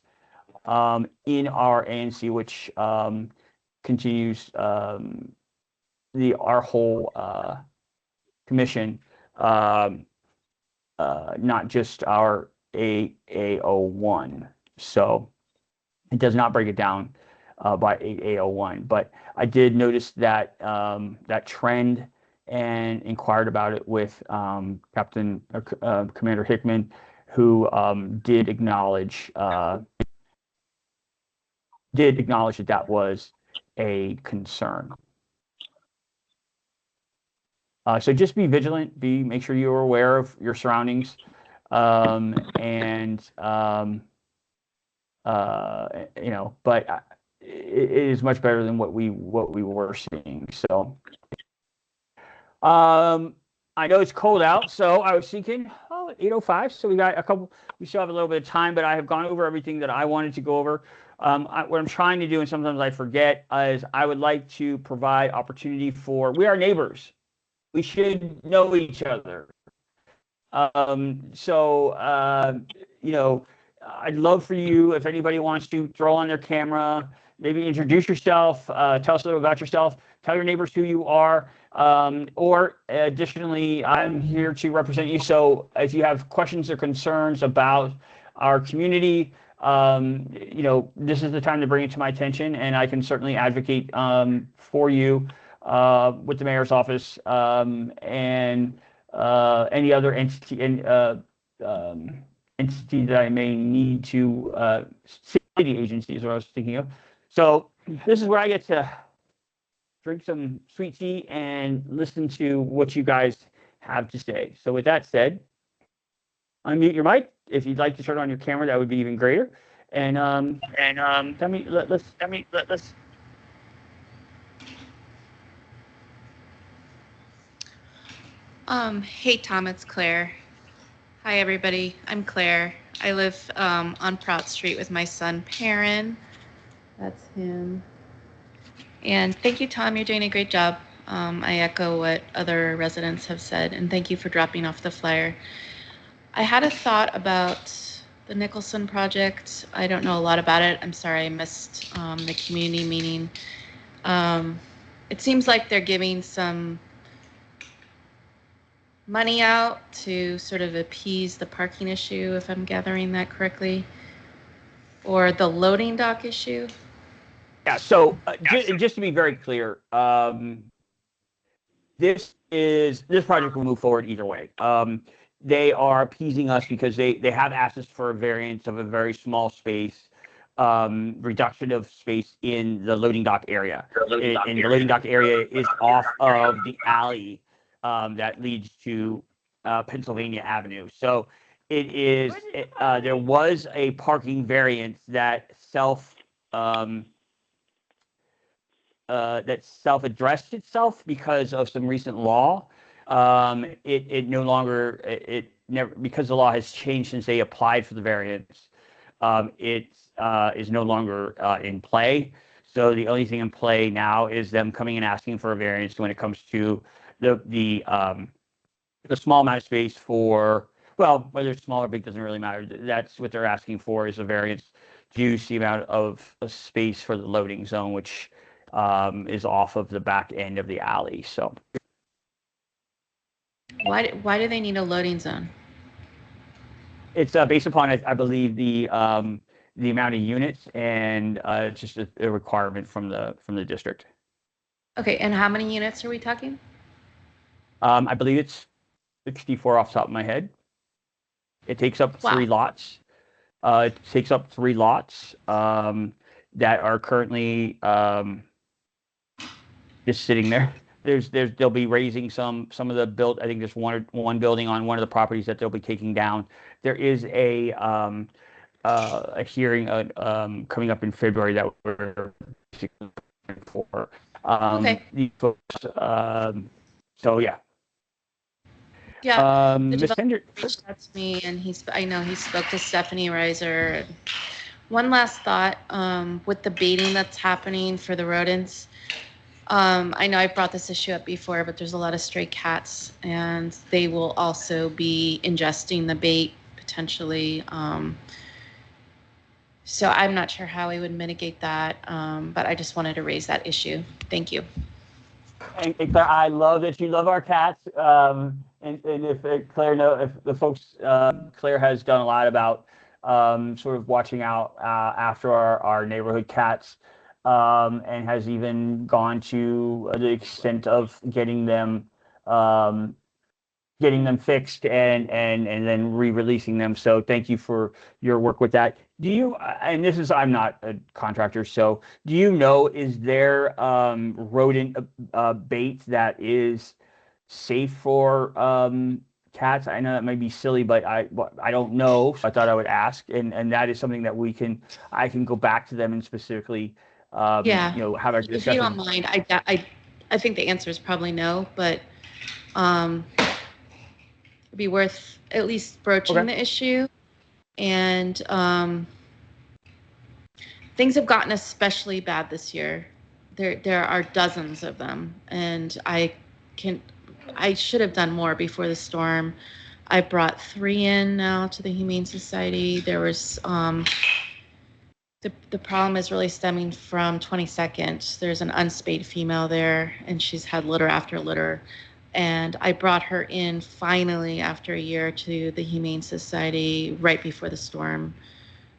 in our ANC, which continues our whole commission, not just our AA01. So it does not break it down by AA01. But I did notice that that trend and inquired about it with Commander Hickman, who did acknowledge that was a concern. So just be vigilant. Make sure you're aware of your surroundings, and But it is much better than what we were seeing. So I know it's cold out, so I was thinking, 8:05. So we still have a little bit of time, but I have gone over everything that I wanted to go over. What I'm trying to do, and sometimes I forget, is I would like to provide opportunity we are neighbors. We should know each other. I'd love for you, if anybody wants to throw on their camera, maybe introduce yourself, tell us a little about yourself, tell your neighbors who you are, or additionally, I'm here to represent you. So if you have questions or concerns about our community, this is the time to bring it to my attention, and I can certainly advocate for you with the mayor's office and any other entity entity that I may need to city agencies, what I was thinking of. So this is where I get to drink some sweet tea and listen to what you guys have to say. So with that said, unmute your mic. If you'd like to turn on your camera, that would be even greater. And tell me, let's. Hey Tom, it's Claire. Hi everybody, I'm Claire. I live on Prout Street with my son Perrin. That's him. And thank you, Tom. You're doing a great job. I echo what other residents have said, and thank you for dropping off the flyer. I had a thought about the Nicholson project. I don't know a lot about it. I'm sorry I missed the community meeting. It seems like they're giving some money out to sort of appease the parking issue, if I'm gathering that correctly, or the loading dock issue. Yeah. So just to be very clear, this project will move forward either way. They are appeasing us because they have asked us for a variance of a very small space, reduction of space in the loading dock area. And the loading dock area is off of the alley that leads to Pennsylvania Avenue. So it is. There was a parking variance that self-addressed itself because of some recent law. It no longer it never, because the law has changed since they applied for the variance. It is no longer in play. So the only thing in play now is them coming and asking for a variance when it comes to the small amount of space for, well, whether it's small or big doesn't really matter. That's what they're asking for, is a variance to use the amount of space for the loading zone, which is off of the back end of the alley. So Why do they need a loading zone? it's based upon, I believe, the amount of units, and it's just a requirement from the district. Okay, and how many units are we talking? I believe it's 64 off the top of my head. It takes up Wow. 3 lots. It takes up 3 lots that are currently just sitting there. They'll be raising some of the built. I think there's one building on one of the properties that they'll be taking down. There is a hearing coming up in February that we're for. Okay. These folks. So yeah. Yeah. The Ms. developer Fender. reached out to me, and I know he spoke to Stephanie Reiser. One last thought, with the baiting that's happening for the rodents. I know I've brought this issue up before, but there's a lot of stray cats, and they will also be ingesting the bait potentially. So I'm not sure how we would mitigate that, but I just wanted to raise that issue. Thank you. And Claire, I love that you love our cats. And if Claire if the folks, Claire has done a lot about sort of watching out after our neighborhood cats, and has even gone to the extent of getting them fixed and then re-releasing them. So thank you for your work with that. Do you, and this is, I'm not a contractor, so do you know, is there rodent bait that is safe for cats? I know that may be silly, but I don't know, so I thought I would ask, and that is something that I can go back to them and specifically have a discussion. If you don't mind, I think the answer is probably no, but it'd be worth at least broaching the issue. And things have gotten especially bad this year. There are dozens of them, and I should have done more before the storm. I brought 3 in now to the Humane Society. There was The problem is really stemming from 22nd. There's an unspayed female there, and she's had litter after litter. And I brought her in finally after a year to the Humane Society right before the storm.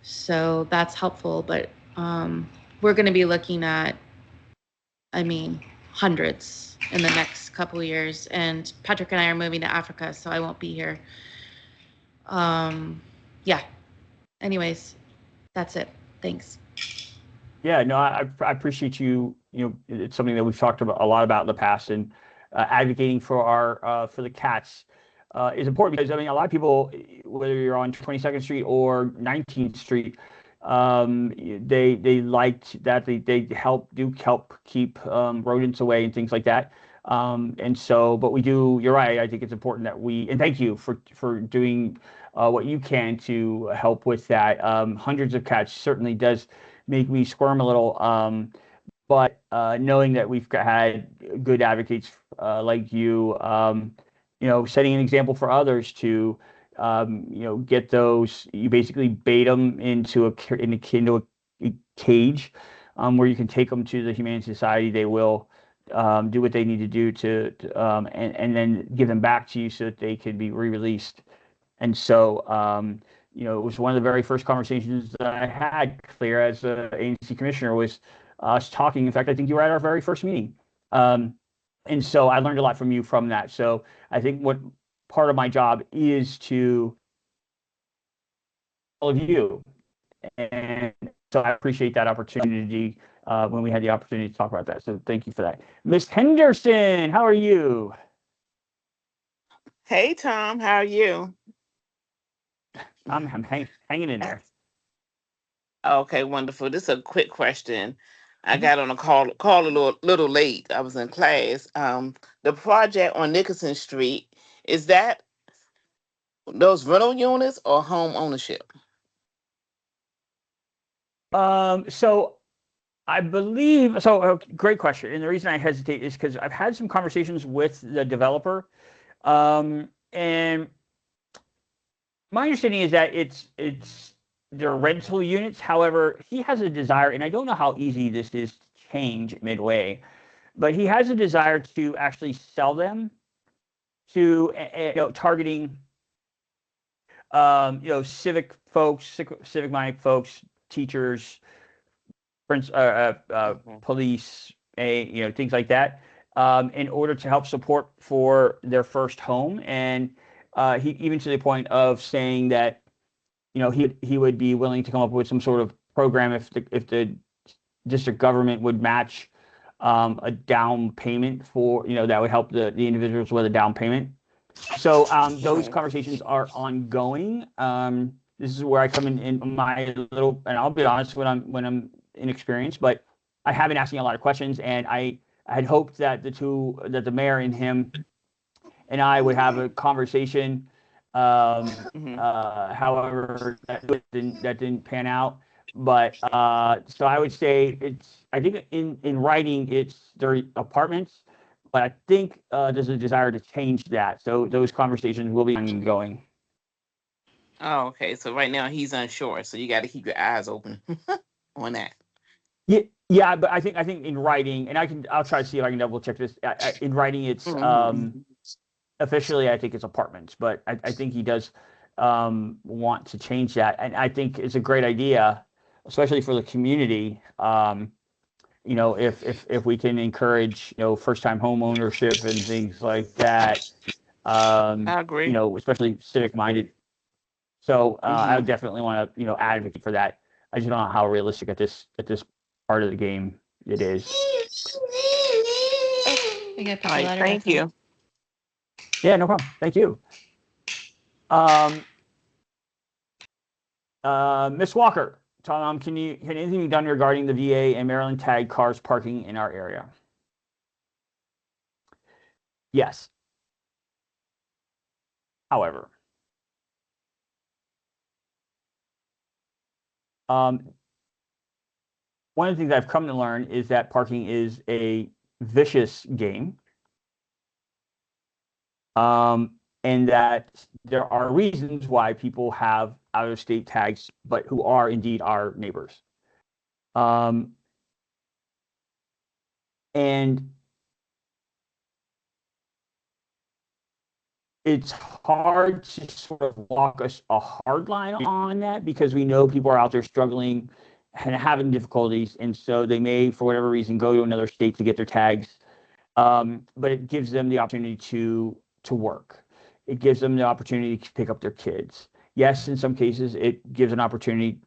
So that's helpful. But we're going to be looking at, I mean, hundreds in the next couple of years. And Patrick and I are moving to Africa, so I won't be here. Yeah. Anyways, that's it. Thanks. Yeah, no, I appreciate you. It's something that we've talked about a lot about in the past, and advocating for our for the cats is important because I mean a lot of people, whether you're on 22nd Street or 19th Street, they liked that they help keep rodents away and things like that. And so, but we do. You're right. I think it's important that and thank you for doing what you can to help with that. Hundreds of cats certainly does make me squirm a little. But knowing that we've had good advocates like you, setting an example for others to, get those. You basically bait them into a cage, where you can take them to the Humane Society. They will do what they need to do and then give them back to you so that they can be re-released. And so, it was one of the very first conversations that I had, Claire, as a ANC commissioner, was us talking. In fact, I think you were at our very first meeting. And so I learned a lot from you from that. So I think what part of my job is to all of you. And so I appreciate that opportunity when we had the opportunity to talk about that. So thank you for that. Miss Henderson, how are you? Hey, Tom, how are you? I'm hanging in there. Okay, wonderful. This is a quick question. I got on a call a little late. I was in class. The project on Nicholson Street, is that those rental units or home ownership? So I believe so. Great question. And the reason I hesitate is because I've had some conversations with the developer, and my understanding is that it's they're rental units. However, he has a desire, and I don't know how easy this is to change midway, but he has a desire to actually sell them to targeting civic folks, civic minded folks, teachers, Mhm. police, things like that, in order to help support for their first home. And he even to the point of saying that he would be willing to come up with some sort of program if the district government would match a down payment for that would help the individuals with a down payment. So those Right. conversations are ongoing. This is where I come in my little, and I'll be honest when I'm inexperienced, but I have been asking a lot of questions, and I had hoped that the mayor and him and I would have a conversation. Mhm. However, that didn't pan out. But so I would say I think in writing it's their apartments, but I think there's a desire to change that. So those conversations will be ongoing. Oh, okay. So right now he's unsure. So you got to keep your eyes open on that. Yeah, yeah, but I think in writing, and I'll try to see if I can double check this. In writing, it's Mhm. officially I think it's apartments, but I think he does want to change that, and I think it's a great idea, especially for the community. If we can encourage first time home ownership and things like that, I agree. especially civic minded. So I would Mhm. definitely want to advocate for that. I just don't know how realistic at this part of the game it is. I get All put the right. letter back Thank on. you. Yeah, no problem. Thank you. Um, Miss Walker, Tom, can anything be done regarding the VA and Maryland tag cars parking in our area? Yes. However, um, one of the things I've come to learn is that parking is a vicious game, and that there are reasons why people have out of state tags, but who are indeed our neighbors. And it's hard to sort of walk a hard line on that because we know people are out there struggling and having difficulties, and so they may, for whatever reason, go to another state to get their tags. But it gives them the opportunity to work. It gives them the opportunity to pick up their kids. Yes, in some cases, it gives an opportunity,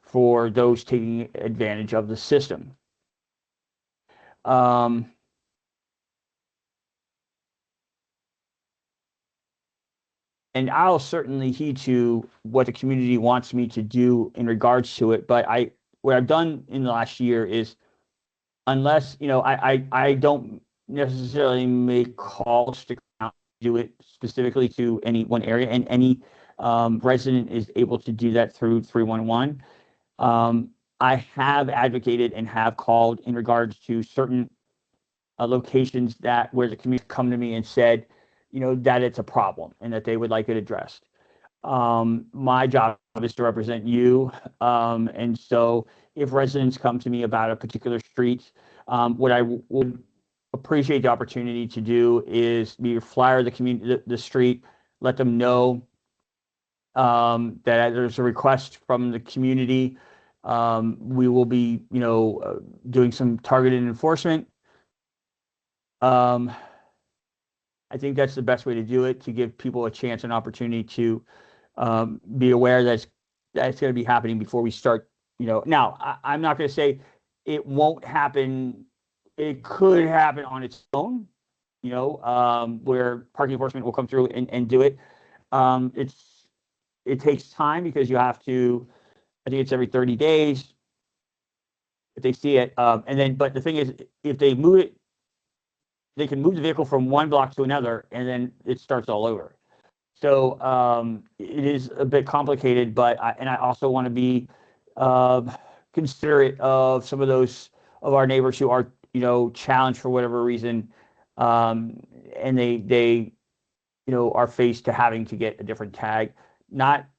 for those taking advantage of the system. Um, and I'll certainly heed to what the community wants me to do in regards to it. But what I've done in the last year is, unless I don't necessarily make calls to do it specifically to any one area, and any resident is able to do that through 311. I have advocated and have called in regards to certain locations where the community come to me and said, that it's a problem and that they would like it addressed. My job is to represent you. And so if residents come to me about a particular street, what I would appreciate the opportunity to do is be flyer the community, the street, let them know that there's a request from the community. We will be, doing some targeted enforcement. Um, I think that's the best way to do it, to give people a chance and opportunity to be aware that it's going to be happening before we start. Now I'm not going to say it won't happen. It could happen on its own, where parking enforcement will come through and do it. It takes time because you have to, I think it's every 30 days if they see it. But the thing is, if they move it, they can move the vehicle from one block to another, and then it starts all over. So it is a bit complicated, but I also want to be considerate of some of our neighbors who are, challenged for whatever reason, and they are faced to having to get a different tag.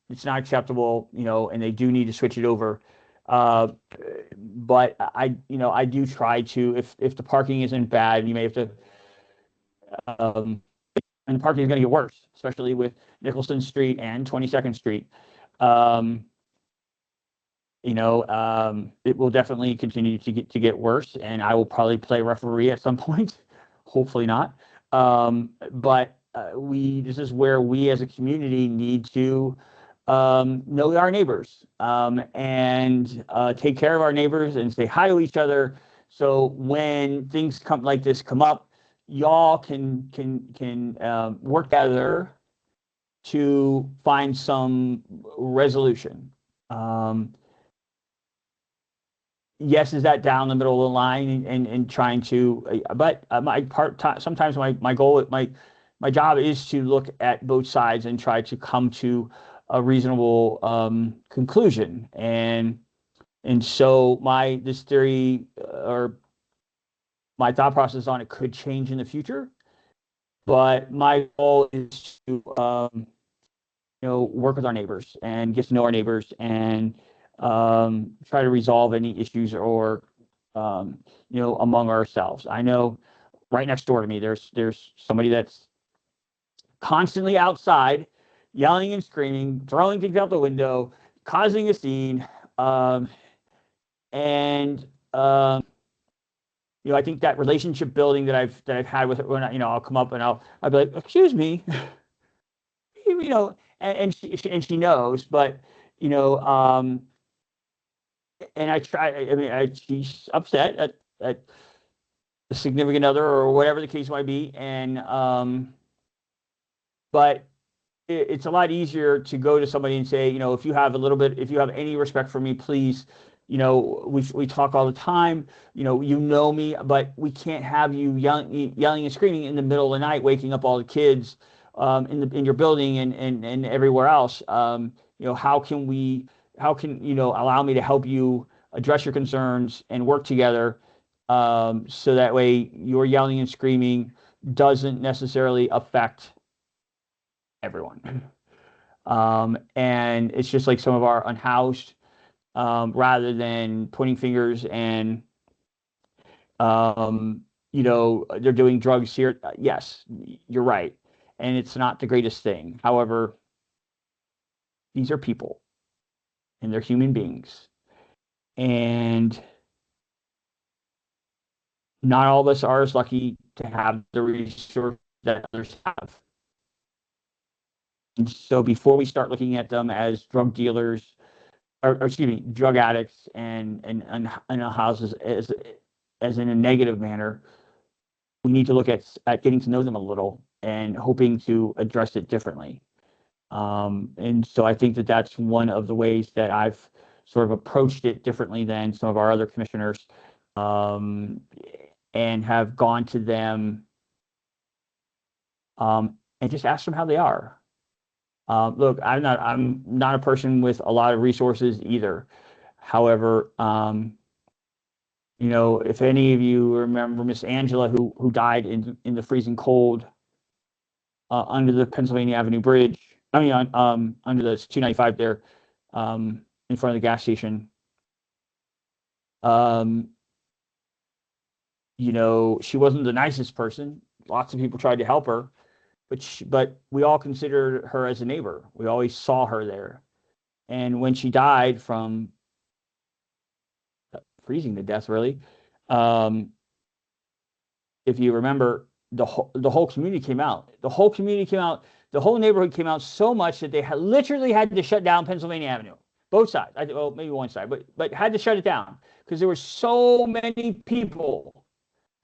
It's not acceptable, and they do need to switch it over. But I do try to, if the parking isn't bad, you may have to, and the parking is going to get worse, especially with Nicholson Street and 22nd Street. Um, it will definitely continue to get worse, and I will probably play referee at some point. Hopefully not. But this is where we as a community need to know our neighbors, and take care of our neighbors and say hi to each other. So when things come up, y'all can work together to find some resolution. Um, yes, is that down the middle of the line and trying to, but my part time, sometimes my goal, my job is to look at both sides and try to come to a reasonable conclusion. And so this theory, or my thought process on it, could change in the future, but my goal is to work with our neighbors and get to know our neighbors, and try to resolve any issues, or among ourselves. I know right next door to me, there's somebody that's constantly outside, yelling and screaming, throwing things out the window, causing a scene, and I think that relationship building that I've had with her, when I'll come up and I'll be like, excuse me, and she knows, but you know, and I try. I mean, she's upset at the significant other or whatever the case might be, and but it's a lot easier to go to somebody and say, if you have any respect for me, please, we talk all the time, me, but we can't have you yelling and screaming in the middle of the night, waking up all the kids in your building and everywhere else. How can allow me to help you address your concerns and work together, so that way your yelling and screaming doesn't necessarily affect everyone. And it's just like some of our unhoused rather than pointing fingers and they're doing drugs here. Yes, you're right, and it's not the greatest thing. However, these are people and they're human beings, and not all of us are as lucky to have the resources that others have. And so before we start looking at them as drug dealers, or excuse me, drug addicts and houses as in a negative manner, we need to look at getting to know them a little and hoping to address it differently. And so I think that that's one of the ways that I've sort of approached it differently than some of our other commissioners, um, and have gone to them, and just asked them how they are. Look, I'm not a person with a lot of resources either. However, if any of you remember Miss Angela, who died in the freezing cold, under the Pennsylvania Avenue Bridge. I mean, under the 295 there, in front of the gas station. Um, she wasn't the nicest person. Lots of people tried to help her, but we all considered her as a neighbor. We always saw her there. And when she died from freezing to death, really, um, if you remember, the whole community came out. The whole community came out. The whole neighborhood came out so much that they literally had to shut down Pennsylvania Avenue, both sides. Well, maybe one side, but had to shut it down because there were so many people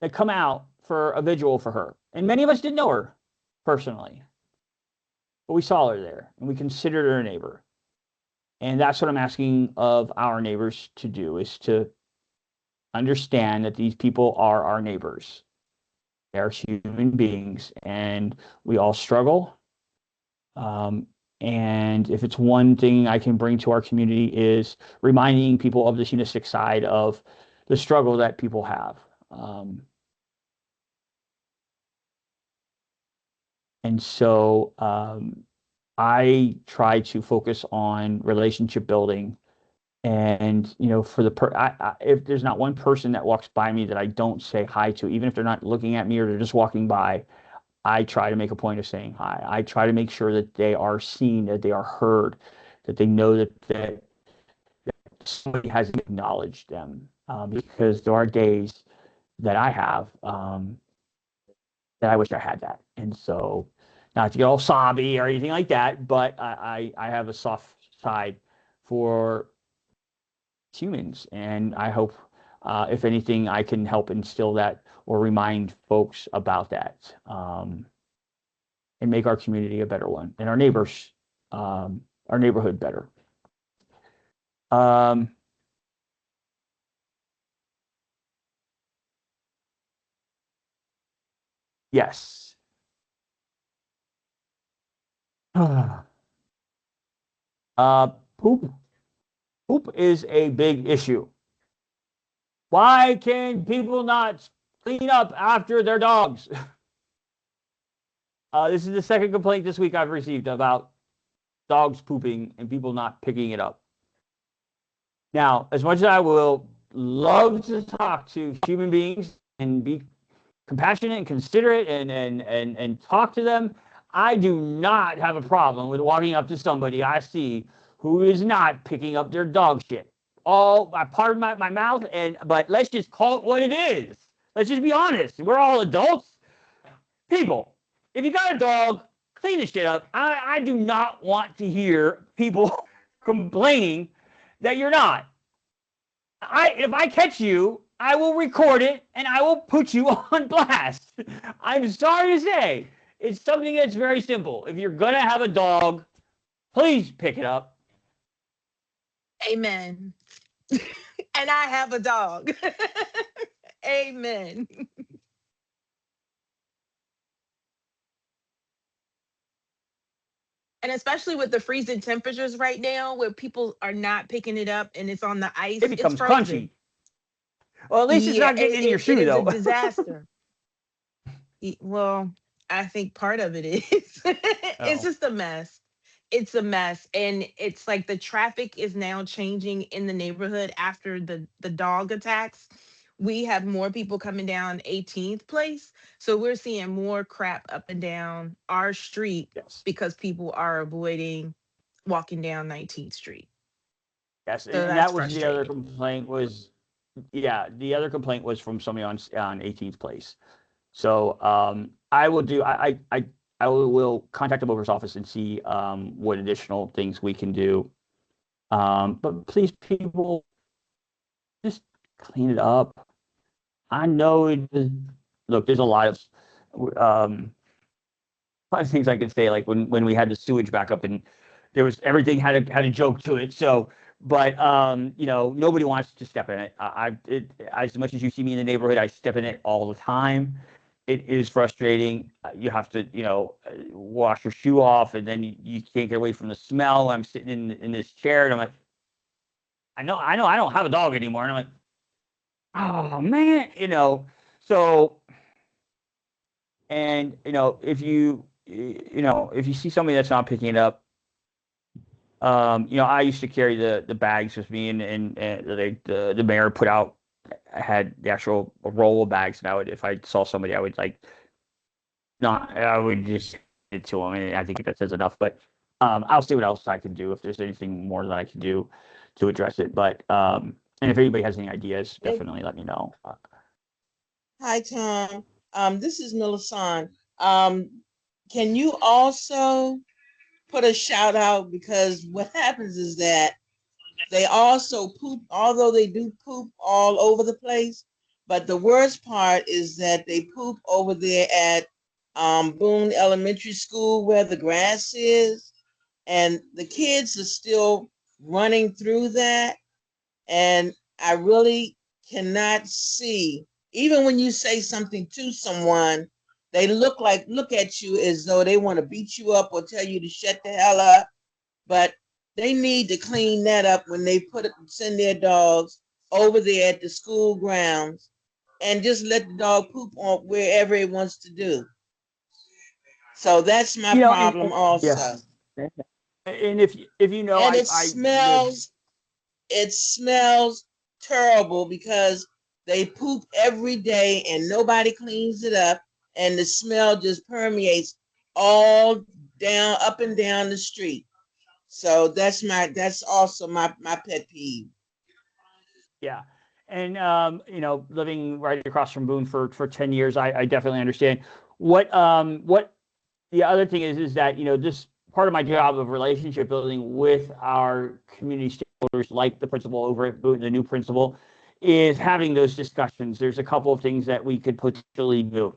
that come out for a vigil for her, and many of us didn't know her personally, but we saw her there and we considered her a neighbor. And that's what I'm asking of our neighbors to do, is to understand that these people are our neighbors. They're human beings, and we all struggle. And if it's one thing I can bring to our community, is reminding people of the humanistic side of the struggle that people have. And so I try to focus on relationship building. And for if there's not one person that walks by me that I don't say hi to, even if they're not looking at me or they're just walking by, I try to make a point of saying hi. I try to make sure that they are seen, that they are heard, that they know that somebody has acknowledged them. Because there are days that I have, that I wish I had that. And so, not to get all sobby or anything like that, but I have a soft side for humans, and I hope, if anything, I can help instill that or remind folks about that, and make our community a better one, and our neighbors, our neighborhood better. Um, yes. uh, poop. Poop is a big issue. Why can people not clean up after their dogs? This is the second complaint this week I've received about dogs pooping and people not picking it up. Now, as much as I will love to talk to human beings and be compassionate and considerate and talk to them, I do not have a problem with walking up to somebody I see who is not picking up their dog shit. Pardon my mouth, but let's just call it what it is. Let's just be honest. We're all adults. People, if you got a dog, clean the shit up. I do not want to hear people complaining that you're not. If I catch you, I will record it and I will put you on blast. I'm sorry to say, it's something that's very simple. If you're gonna have a dog, please pick it up. Amen. And I have a dog. Amen. And especially with the freezing temperatures right now, where people are not picking it up and it's on the ice, It it's becomes frozen. crunchy. Well, at least it's Yeah, not getting in your it shoe, is a though. disaster. Well, I think part of it is. It's Oh, just a mess. it's a mess, and it's like the traffic is now changing in the neighborhood after the dog attacks. We have more people coming down 18th place, so we're seeing more crap up and down our street Yes. because people are avoiding walking down 19th street. Yes, So and that's that was the other frustrating. complaint was, yeah, the other complaint was from somebody on 18th place. So I will do I will contact the broker's office and see what additional things we can do. But please, people, just clean it up. I know look, there's a lot of things I could say, like when we had the sewage back up and there was everything had a joke to it. So, but nobody wants to step in it. As much as you see me in the neighborhood, I step in it all the time. It is frustrating. You have to, wash your shoe off, and then you can't get away from the smell. I'm sitting in this chair, and I'm like, I don't have a dog anymore, and I'm like, oh man, So, and if you see somebody that's not picking it up, I used to carry the bags with me, and the mayor put out, I had the actual roll of bags, and if I saw somebody, I would like not, I would just give it to them, and I think that says enough. But I'll see what else I can do if there's anything more that I can do to address it. But and if anybody has any ideas, definitely let me know. Hi, Tom. This is Millicent. Can you also put a shout out, because what happens is that they also poop, although they do poop all over the place. But the worst part is that they poop over there at Boone Elementary School where the grass is, and the kids are still running through that. And I really cannot see, even when you say something to someone, they look at you as though they want to beat you up or tell you to shut the hell up. But they need to clean that up when they send their dogs over there at the school grounds, and just let the dog poop on wherever it wants to do. So that's my problem Yeah, also. and if you know, And I live. it smells terrible because they poop every day and nobody cleans it up, and the smell just permeates all down, up and down the street. So that's also my pet peeve. Yeah. And living right across from Boone for 10 years, I definitely understand. What the other thing is that, this part of my job of relationship building with our community stakeholders, like the principal over at Boone, the new principal, is having those discussions. There's a couple of things that we could potentially do.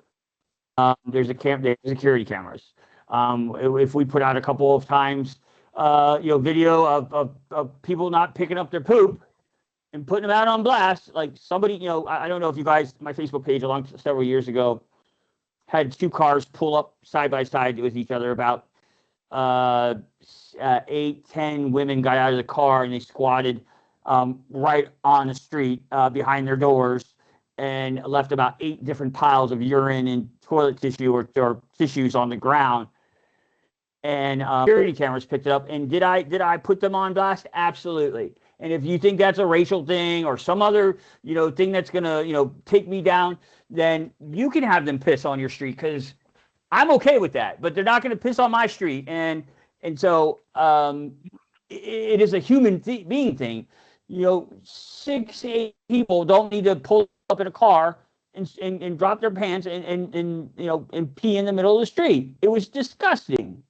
There's security cameras. If we put out a couple of times, video of people not picking up their poop and putting them out on blast. Like somebody, I don't know if you guys, my Facebook page along several years ago had two cars pull up side by side with each other. About uh, 8, 10 women got out of the car and they squatted right on the street behind their doors and left about 8 different piles of urine and toilet tissue or tissues on the ground. And security cameras picked it up. And did I put them on blast? Absolutely. And if you think that's a racial thing or some other thing that's gonna take me down, then you can have them piss on your street because I'm okay with that. But they're not gonna piss on my street. And so it is a human being thing. 6, 8 people don't need to pull up in a car and drop their pants and pee in the middle of the street. It was disgusting.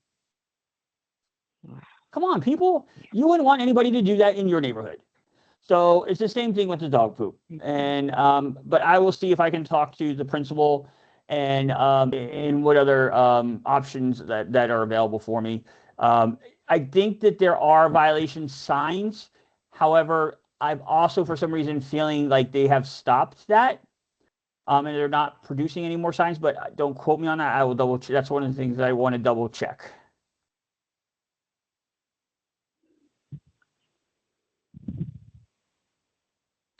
Come on, people. You wouldn't want anybody to do that in your neighborhood. So it's the same thing with the dog poop. And but I will see if I can talk to the principal and what other options that are available for me. I think that there are violation signs. However, I've also for some reason feeling like they have stopped that. And they're not producing any more signs, but don't quote me on that. I will double check. That's one of the things that I want to double check.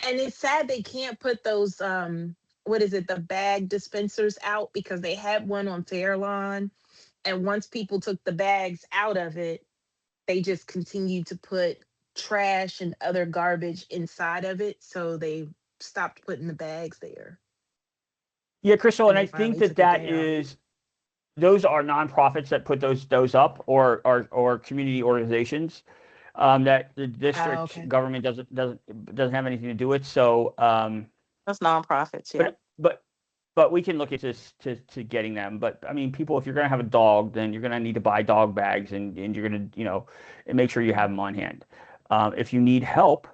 And it's sad they can't put those what is it, the bag dispensers out, because they had one on Fairlawn, and once people took the bags out of it, they just continue to put trash and other garbage inside of it. So they stopped putting the bags there Yeah, Crystal, and and they I think finally that took it that down. is those are nonprofits that put those up, or community organizations that the Oh, district okay. government doesn't have anything to do with. So, That's nonprofits. Yep. but we can look into to getting them. But I mean, people, if you're gonna have a dog, then you're gonna need to buy dog bags, and you're gonna and make sure you have them on hand. If you need help,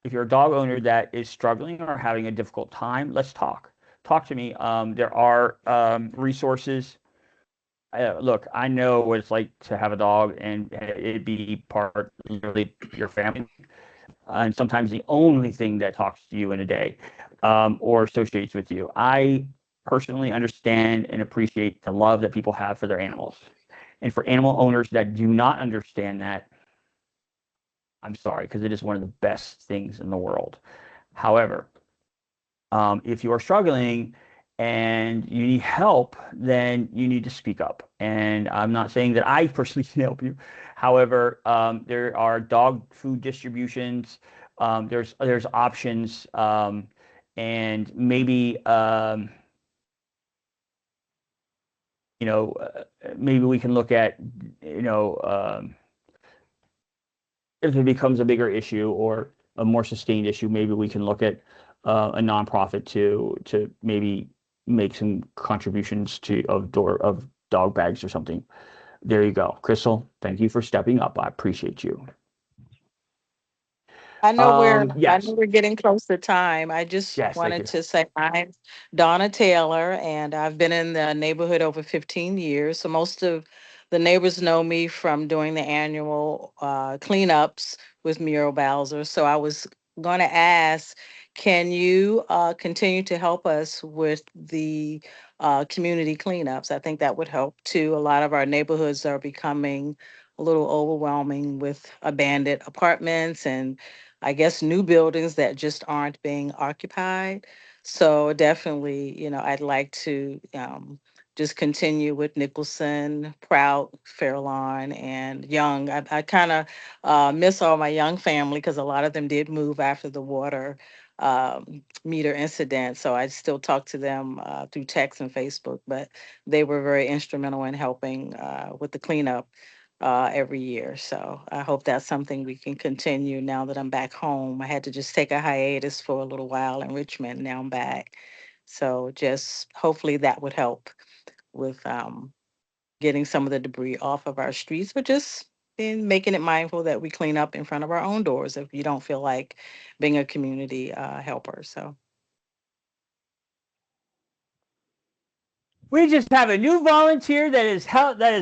if you're a dog owner that is struggling or having a difficult time, let's talk. Talk to me. There are resources. Look, I know what it's like to have a dog and it be part literally your family, and sometimes the only thing that talks to you in a day, or associates with you. I personally understand and appreciate the love that people have for their animals, and for animal owners that do not understand that, I'm sorry, because it is one of the best things in the world. However, if you are struggling and you need help, then you need to speak up. And I'm not saying that I personally can help you. However, there are dog food distributions. There's options, and maybe you know maybe we can look at you know if it becomes a bigger issue or a more sustained issue, maybe we can look at a nonprofit to maybe make some contributions to of dog bags or something. There you go, Crystal. Thank you for stepping up. I appreciate you. I know Yes, we're getting close to time. I just yes, thank wanted you. to say I'm Donna Taylor, and I've been in the neighborhood over 15 years. So most of the neighbors know me from doing the annual cleanups with Muriel Bowser. So I was going to ask, can you continue to help us with the community cleanups? I think that would help too. A lot of our neighborhoods are becoming a little overwhelming with abandoned apartments and I guess new buildings that just aren't being occupied. So definitely, I'd like to just continue with Nicholson, Prout, Fairlawn, and Young. I kind of miss all my Young family because a lot of them did move after the water meter incident. So I still talk to them through text and Facebook, but they were very instrumental in helping with the cleanup every year. So I hope that's something we can continue now that I'm back home. I had to just take a hiatus for a little while in Richmond. Now I'm back. So just hopefully that would help with getting some of the debris off of our streets, but just in making it mindful that we clean up in front of our own doors if you don't feel like being a community helper. So We just have a new volunteer that is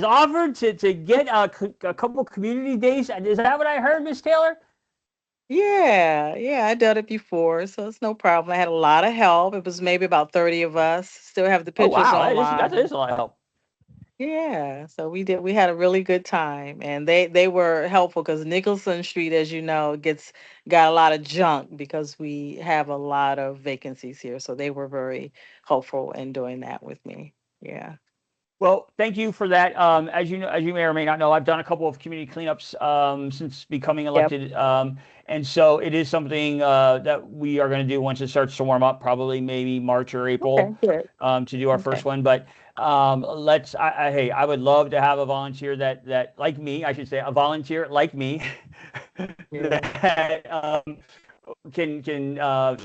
offered to get a couple community days. Is that what I heard, Miss Taylor? yeah, yeah, I done it before, so it's no problem. I had a lot of help. It was maybe about 30 of us. Still have the Oh pictures wow, that online. is a lot of help. Yeah, so we had a really good time and they were helpful because Nicholson Street, as you know, got a lot of junk because we have a lot of vacancies here. So they were very helpful in doing that with me. Yeah. Well, thank you for that. As you know, as you may or may not know, I've done a couple of community cleanups since becoming Yep. elected, and so it is something that we are going to do once it starts to warm up, probably maybe March or Okay, April, good. to do our Okay. first one. But hey, I would love to have a volunteer that like me, I should say, a volunteer like me Yeah. that can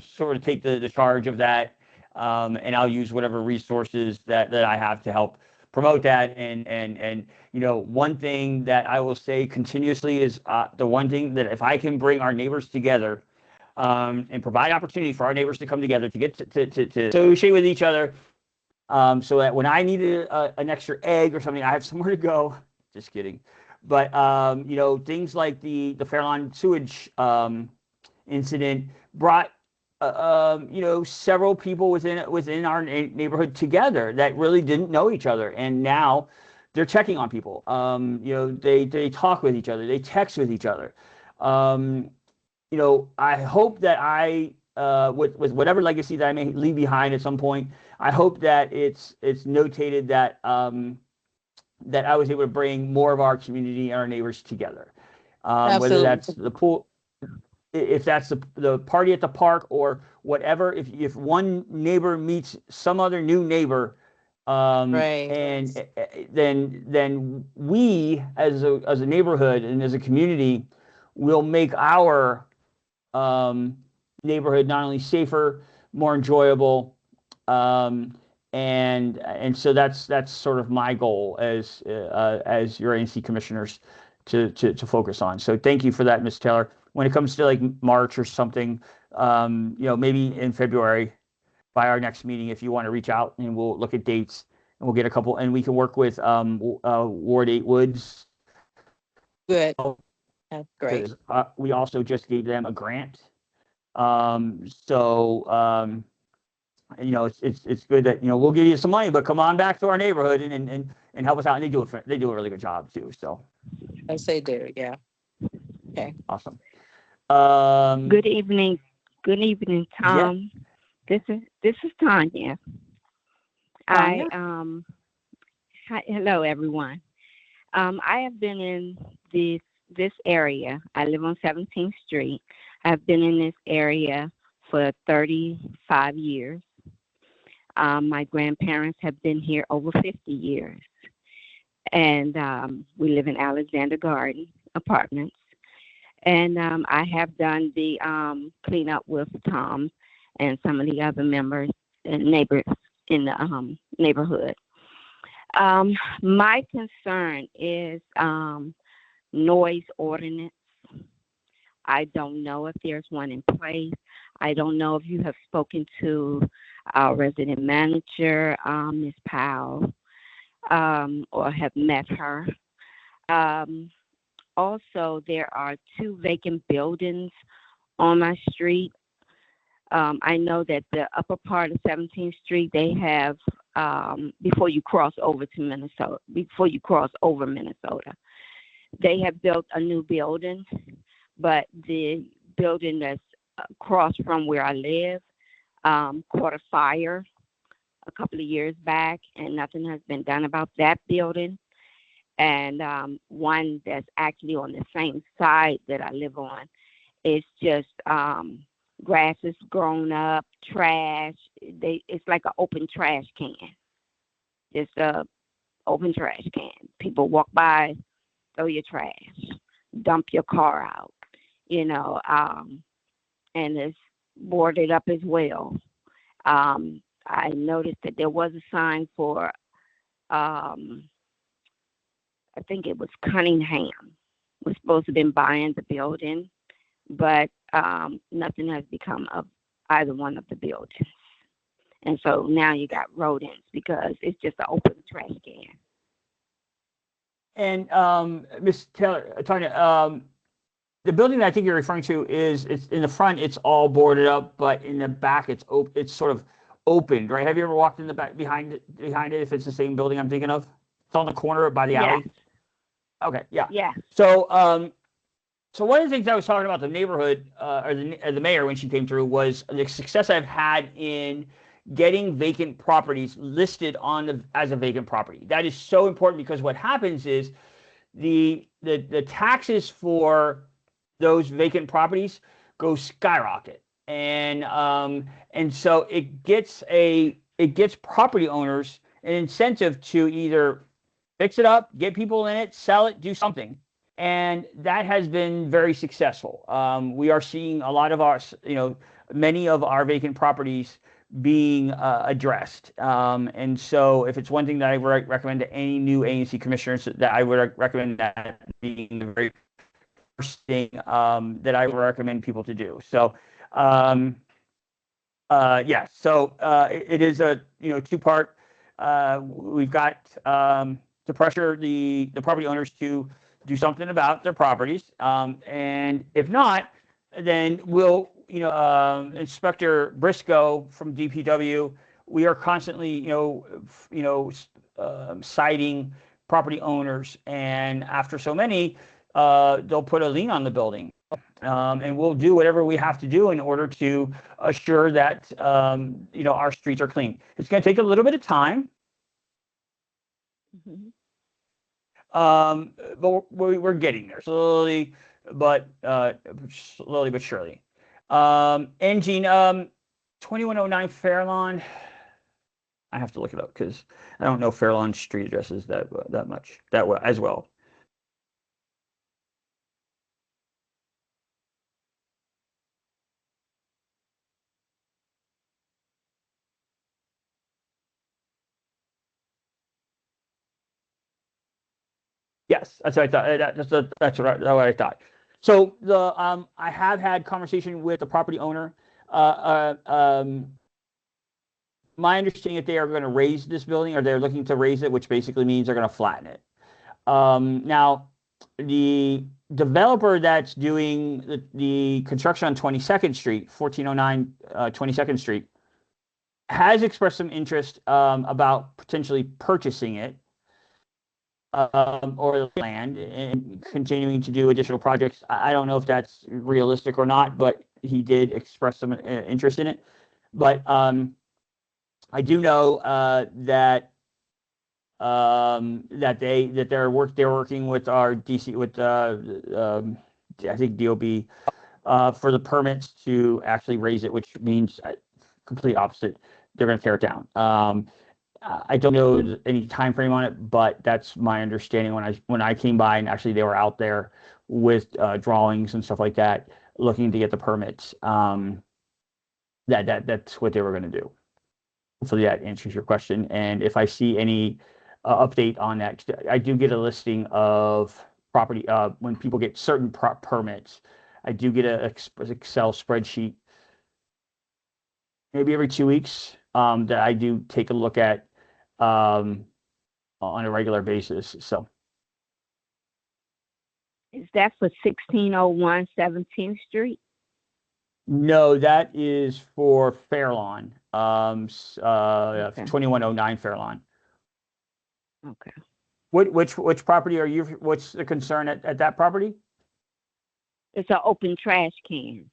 sort of take the charge of that, and I'll use whatever resources that I have to help promote that. And one thing that I will say continuously is the one thing that if I can bring our neighbors together, and provide opportunity for our neighbors to come together to get to associate with each other, so that when I need an extra egg or something, I have somewhere to go. Just kidding. But things like the Fairlawn sewage incident brought several people within our neighborhood together that really didn't know each other, and now they're checking on people. They talk with each other, they text with each other. I hope that with whatever legacy that I may leave behind at some point, I hope that it's notated that that I was able to bring more of our community and our neighbors together. whether that's Absolutely. the pool, if that's the party at the park or whatever. If one neighbor meets some other new neighbor, Right. and then we as a neighborhood and as a community will make our um, neighborhood not only safer, more enjoyable, um, and so that's sort of my goal as your ANC commissioners to focus on. So thank you for that, Ms. Taylor. When it comes to like March or something, maybe in February by our next meeting, if you want to reach out and we'll look at dates and we'll get a couple and we can work with Ward 8 Woods Good. That's great. because we also just gave them a grant. So it's good that we'll give you some money, but come on back to our neighborhood and help us out. And they do a really good job too. So Yes, they do. Yeah. Okay. awesome. Good evening. Good evening, Yeah. Tom. This is Tanya. Tanya? Hello everyone. I have been in this area. I live on 17th Street. I've been in this area for 35 years. My grandparents have been here over 50 years. And we live in Alexander Garden Apartments. And I have done the cleanup with Tom and some of the other members and neighbors in the neighborhood. My concern is noise ordinance. I don't know if there's one in place. I don't know if you have spoken to our resident manager, Ms. Powell, or have met her. Also, there are 2 vacant buildings on my street. I know that the upper part of 17th Street, they have, before you cross over Minnesota, they have built a new building, but the building that's across from where I live caught a fire a couple of years back, and nothing has been done about that building. And one that's actually on the same side that I live on, it's just grass is grown up, trash. It's like an open trash can. Just a open trash can. People walk by, throw your trash, dump your car out, and it's boarded up as well. I noticed that there was a sign for I think it was Cunningham was supposed to have been buying the building, but nothing has become of either one of the buildings. And so now you got rodents because it's just an open trash can. And Ms. Taylor, Tanya, the building that I think you're referring to it's in the front, it's all boarded up, but in the back, it's sort of opened, right? Have you ever walked in the back behind it? If it's the same building I'm thinking of, it's on the corner by the alley. Okay, yeah. Yeah. So, so one of the things I was talking about the neighborhood or the mayor when she came through was the success I've had in getting vacant properties listed as a vacant property. That is so important because what happens is the taxes for those vacant properties go skyrocket, and so it gets property owners an incentive to either fix it up, get people in it, sell it, do something. And that has been very successful. We are seeing a lot of many of our vacant properties being addressed. And so if it's one thing that I would recommend to any new ANC commissioners, that I would recommend that being the very first thing that I would recommend people to do. So, it is a 2-part. We've got to pressure the property owners to do something about their properties, and if not, then we'll Inspector Briscoe from DPW. We are constantly citing property owners, and after so many, they'll put a lien on the building. And we'll do whatever we have to do in order to assure that our streets are clean. It's going to take a little bit of time, Mm-hmm. but we're getting there slowly. but slowly but surely. Engine 2109 Fairlawn. I have to look it up because I don't know Fairlawn street addresses that much that well as well. Yes, that's what I thought. That's what I thought. So I have had conversation with the property owner. My understanding that they are going to raise this building, or they're looking to raise it, which basically means they're going to flatten it. Now, the developer that's doing the construction on 22nd Street, 1409 22nd Street, has expressed some interest about potentially purchasing it or the land and continuing to do additional projects. I don't know if that's realistic or not, but he did express some interest in it. But I do know that they're working with our DC with I think DOB for the permits to actually raise it, which means complete opposite. They're going to tear it down. I don't know any time frame on it, but that's my understanding when I came by, and actually they were out there with drawings and stuff like that, looking to get the permits. That's what they were going to do. Hopefully that answers your question. And if I see any update on that, I do get a listing of property when people get certain permits. I do get a Excel spreadsheet maybe every 2 weeks that I do take a look at on a regular basis. So Is that for 1601 17th Street? no, that is for Fairlawn, Okay. 2109 Fairlawn. Okay. Which property are you? What's the concern at that property? It's an open trash can.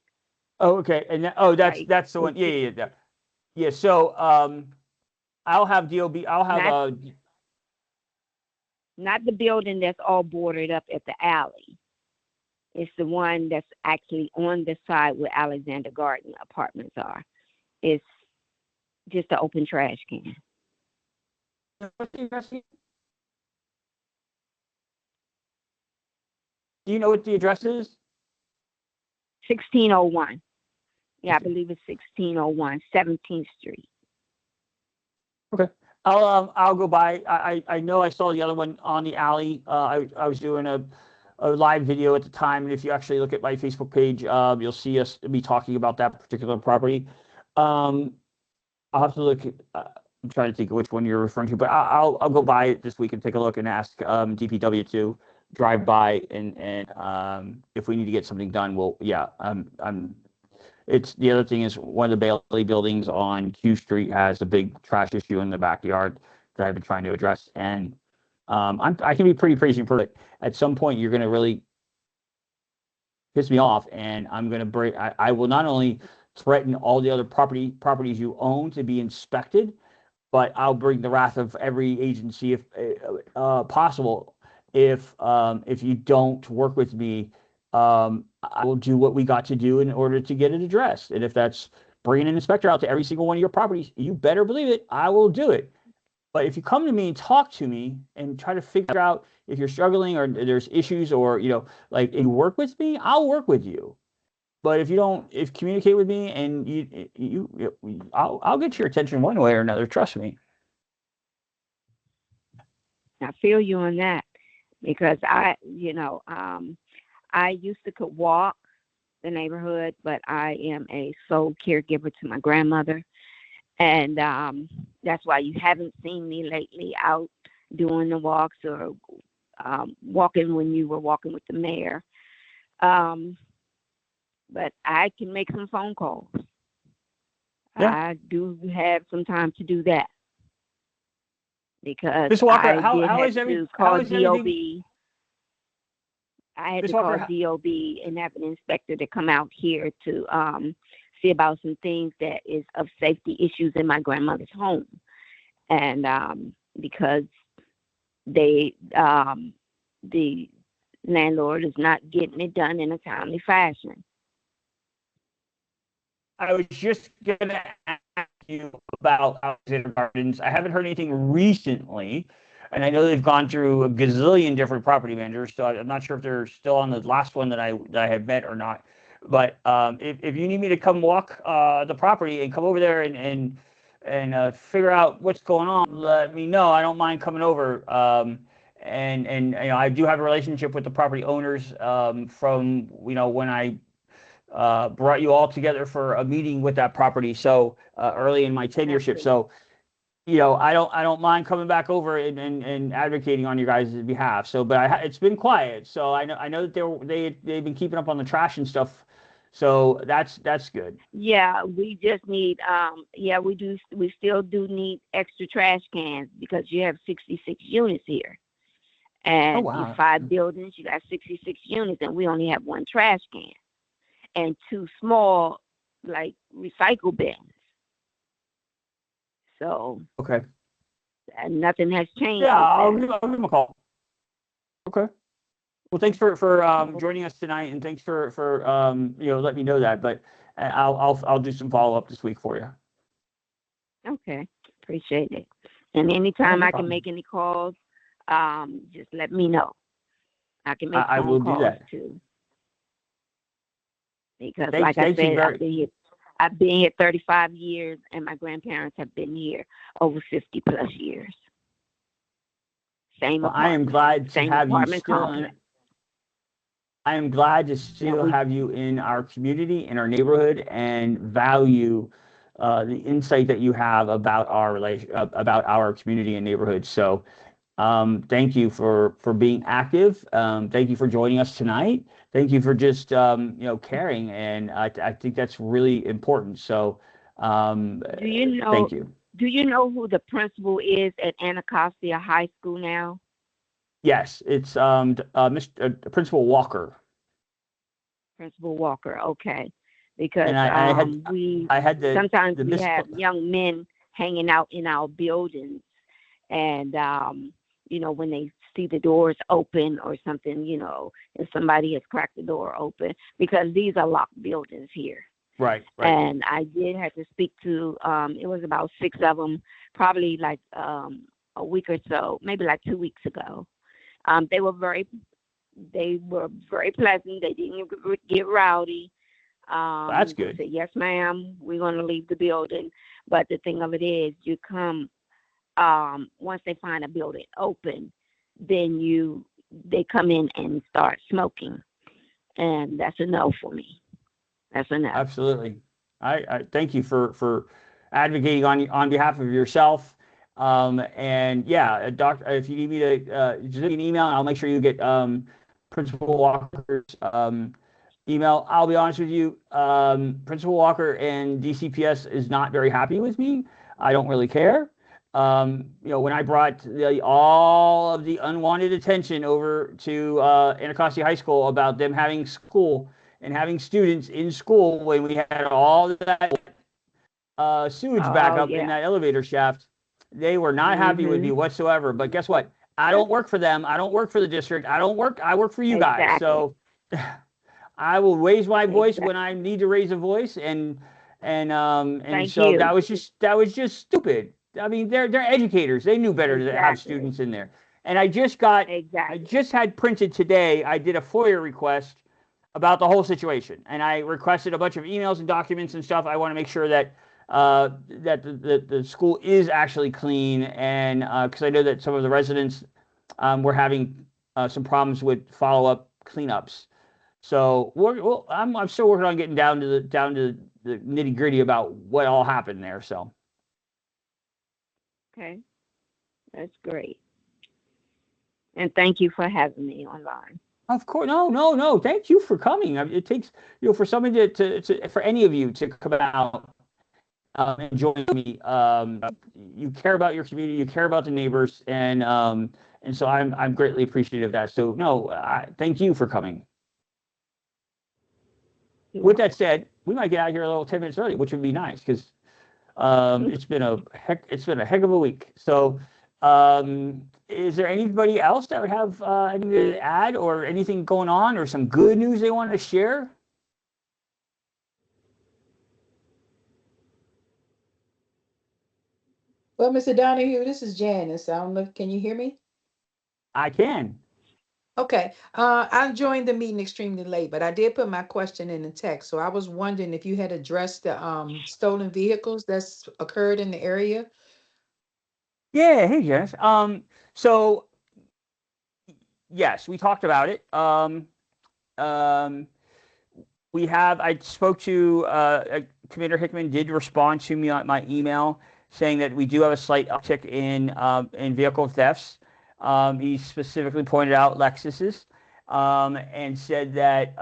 Oh, okay, and Right. that's the one. Yeah. So I'll have DOB. I'll have Not the building that's all boarded up at the alley. It's the one that's actually on the side where Alexander Garden apartments are. It's just an open trash can. Do you know what the address is? 1601. Yeah, I believe it's 1601 17th Street. Okay. I'll go by. I know I saw the other one on the alley. I was doing a live video at the time, and if you actually look at my Facebook page, you'll see us be talking about that particular property. I'll have to look. I'm trying to think of which one you're referring to, but I'll go by it this week and take a look and ask DPW to drive by and if we need to get something done, It's the other thing is one of the Bailey buildings on Q Street has a big trash issue in the backyard that I've been trying to address, and I can be pretty patient for it. At some point, you're going to really piss me off, and I'm going to break. I will not only threaten all the other properties you own to be inspected, but I'll bring the wrath of every agency if possible. If you don't work with me, I will do what we got to do in order to get it addressed. And if that's bringing an inspector out to every single one of your properties, you better believe it, I will do it. But if you come to me and talk to me and try to figure out if you're struggling or there's issues or, like, and you work with me, I'll work with you. But if you don't, if communicate with me and I'll get your attention one way or another. Trust me. I feel you on that because I used to could walk the neighborhood, but I am a sole caregiver to my grandmother. And that's why you haven't seen me lately out doing the walks or walking when you were walking with the mayor. But I can make some phone calls. Yeah. I do have some time to do that because Ms. Walker, I how had is to call DOB. I had Ms. to call Walker, DOB and have an inspector to come out here to see about some things that is of safety issues in my grandmother's home. And because they the landlord is not getting it done in a timely fashion. I was just gonna ask you about Alexander Gardens. I haven't heard anything recently, and I know they've gone through a gazillion different property managers, so I'm not sure if they're still on the last one that I had met or not. But if you need me to come walk the property and come over there and figure out what's going on, let me know. I don't mind coming over. And I do have a relationship with the property owners from when I brought you all together for a meeting with that property. So early in my tenureship. Absolutely. So I don't mind coming back over and advocating on your guys' behalf. So, but it's been quiet. So I know that they've been keeping up on the trash and stuff. So that's good. Yeah, we just need yeah, we still do need extra trash cans because you have 66 units here. Oh And you wow. 5 buildings, you got 66 units and we only have one trash can and 2 small like recycle bins. So Okay. nothing has changed Yeah, with I'll that. give them a call. Okay. Well, thanks for joining us tonight, and thanks for letting me know that. But I'll do some follow up this week for you. Okay, appreciate it. And Yeah, anytime no I can problem. make any calls, just let me know. I can make I phone will do calls that. too, because Thank like I thank you said, very. I've been here 35 years, and my grandparents have been here over 50 plus years. Same Well, I am apartment, glad to same have you apartment still in. complex. I am glad to And still we have you in our community, in our neighborhood, and value the insight that you have about our about our community and neighborhood. So, thank you for being active. Thank you for joining us tonight. Thank you for just caring, and I think that's really important. So, um, do you know thank you. do you know who the principal is at Anacostia High School now? Yes, it's Mr. Principal Walker, Principal Walker, okay. Because and I had sometimes the we mis. have young men hanging out in our buildings, and when they see the doors open or something, if somebody has cracked the door open, because these are locked buildings here. Right, right. And I did have to speak to it was about 6 of them, probably like a week or so, maybe like 2 weeks ago. They were very pleasant. They didn't get rowdy. That's They good. said, "Yes, ma'am, we're going to leave the building." But the thing of it is, you come once they find a building open, then they come in and start smoking, and that's a no for me. That's a no. Absolutely. I thank you for advocating on behalf of yourself. And yeah, Doctor, if you need me to just send me an email, and I'll make sure you get Principal Walker's email. I'll be honest with you, Principal Walker and DCPS is not very happy with me. I don't really care. When I brought all of the unwanted attention over to Anacostia High School about them having school and having students in school when we had all that sewage back Oh up in yeah. that elevator shaft, they were not happy with me Mhm. whatsoever. But guess what? I don't work for them. I don't work for the district. I work for you guys. Exactly. So I will raise my voice when Exactly. I need to raise a voice, and Thank so you. that was just stupid. I mean, they're educators. They knew better to have Exactly. students in there. And I Exactly. just had printed today. I did a FOIA request about the whole situation, and I requested a bunch of emails and documents and stuff. I want to make sure that that the school is actually clean, and because I know that some of the residents were having some problems with follow up cleanups. So I'm still working on getting down to the nitty gritty about what all happened there. So Okay. That's great. And thank you for having me online. of course, no. Thank you for coming. I mean, it takes for somebody for any of you to come out and join me. You care about your community, you care about the neighbors, and so I'm greatly appreciative of that. So no, thank you for coming. You're With that welcome. said, we might get out of here a little 10 minutes early, which would be nice because it's been a heck of a week. So is there anybody else that would have anything to add or anything going on or some good news they want to share? Well, Mr. Donahue, this is Janice. I don't know, can you hear me? I can. Okay. I joined the meeting extremely late, but I did put my question in the text. So I was wondering if you had addressed the stolen vehicles that's occurred in the area. Yeah, hey Jess. So yes, we talked about it. Um, we have. I spoke to Commander Hickman. Did respond to me on my email saying that we do have a slight uptick in vehicle thefts. He specifically pointed out Lexuses. And said that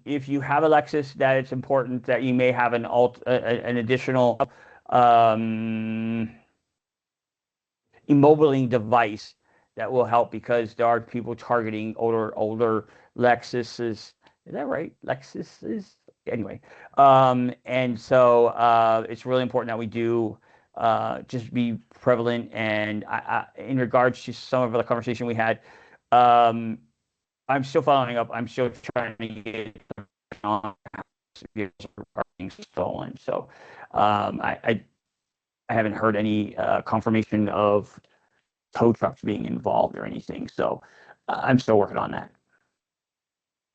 if you have a Lexus, that it's important that you may have an additional um, immobiling device that will help because there are people targeting older Lexuses. Is that right? Lexuses. Anyway, and so it's really important that we do just be prevalent. And in regards to some of the conversation we had, um, I'm still following up. I'm still trying to get on are being stolen. So I haven't heard any confirmation of tow trucks being involved or anything. So I'm still working on that.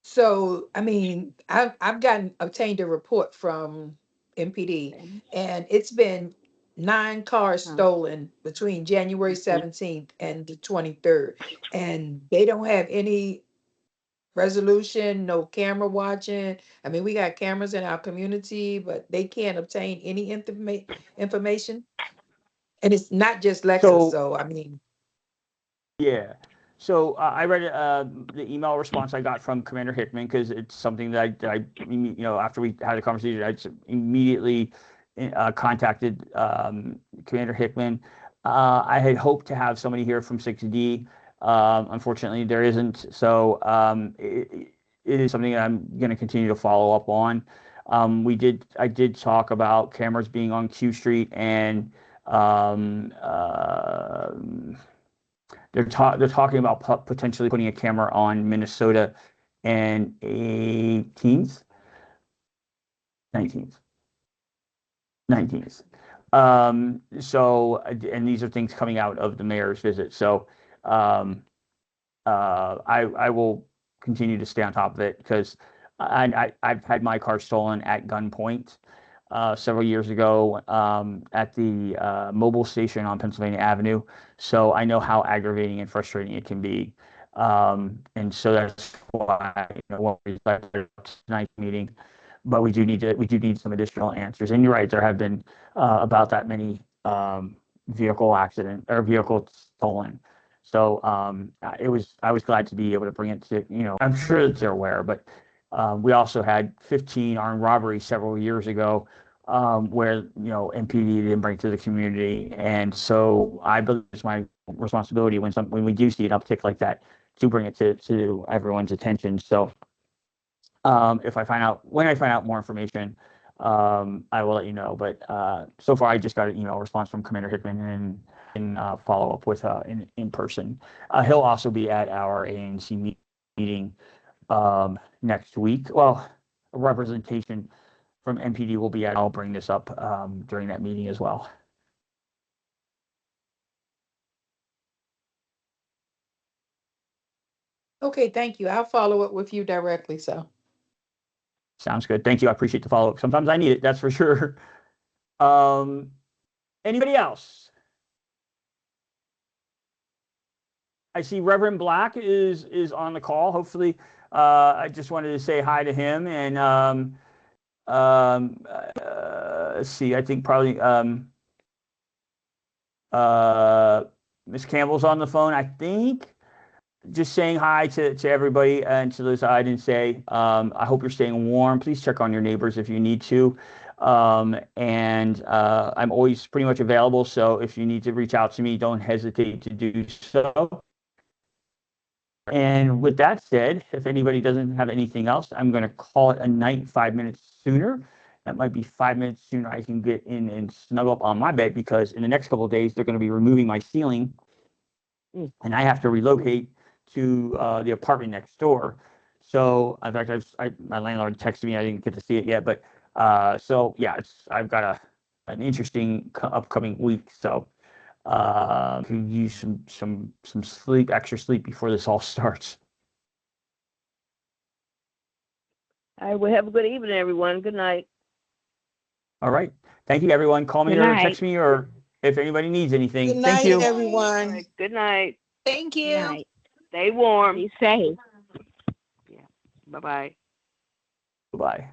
So, I mean, I've gotten obtained a report from MPD, Okay. and it's been 9 cars Uh-huh. stolen between January Okay. 17th and the 23rd, and they don't have any resolution, no camera watching. I mean, we got cameras in our community, but they can't obtain any information. And it's not just Lexus. So So, I mean, yeah. So I read the email response I got from Commander Hickman because it's something that after we had a conversation, I just immediately contacted Commander Hickman. I had hoped to have somebody here from 6D. Unfortunately, there isn't. So it is something that I'm going to continue to follow up on. I did talk about cameras being on Q Street and um, uh, they're talking about potentially putting a camera on Minnesota and 18th, 19th, 19th. So, and these are things coming out of the mayor's visit. So, um, I will continue to stay on top of it because I've had my car stolen at gunpoint several years ago at the mobile station on Pennsylvania Avenue. So I know how aggravating and frustrating it can be. And so that's why when we decided tonight's meeting, but we do need some additional answers. And you're right, there have been about that many vehicle accident or vehicles stolen. So I was glad to be able to bring it to, I'm sure that they're aware, but we also had 15 armed robberies several years ago where, MPD didn't bring to the community. And so I believe it's my responsibility when we do see an uptick like that to bring it to everyone's attention. So when I find out more information, I will let you know. But so far, I just got an email response from Commander Hickman and follow up with in person. He'll also be at our ANC meeting next week. Well, a representation from MPD will be at. I'll bring this up during that meeting as well. okay, thank you. I'll follow up with you directly. So, Sounds good. Thank you. I appreciate the follow up. Sometimes I need it. That's for sure. Um, Anybody else? I see Reverend Black is on the call. Hopefully, I just wanted to say hi to him and let's see. I think probably Miss Campbell's on the phone. I think just saying hi to everybody and to those I didn't say. I hope you're staying warm. Please check on your neighbors if you need to. And I'm always pretty much available. So if you need to reach out to me, don't hesitate to do so. And with that said, if anybody doesn't have anything else, I'm going to call it a night 5 minutes sooner. That might be 5 minutes sooner I can get in and snuggle up on my bed because in the next couple of days, they're going to be removing my ceiling and I have to relocate to the apartment next door. So in fact, my landlord texted me. I didn't get to see it yet, but so yeah, I've got an interesting upcoming week. So could use some sleep, extra sleep before this all starts. All right. Well, have a good evening, everyone. Good night. All right. Thank you, everyone. Call me Good or night. text me, or if anybody needs anything. Good Thank night, you. All everyone. right. Good night. Thank Good you. night. Stay warm. Be safe. Yeah. Bye bye. Bye.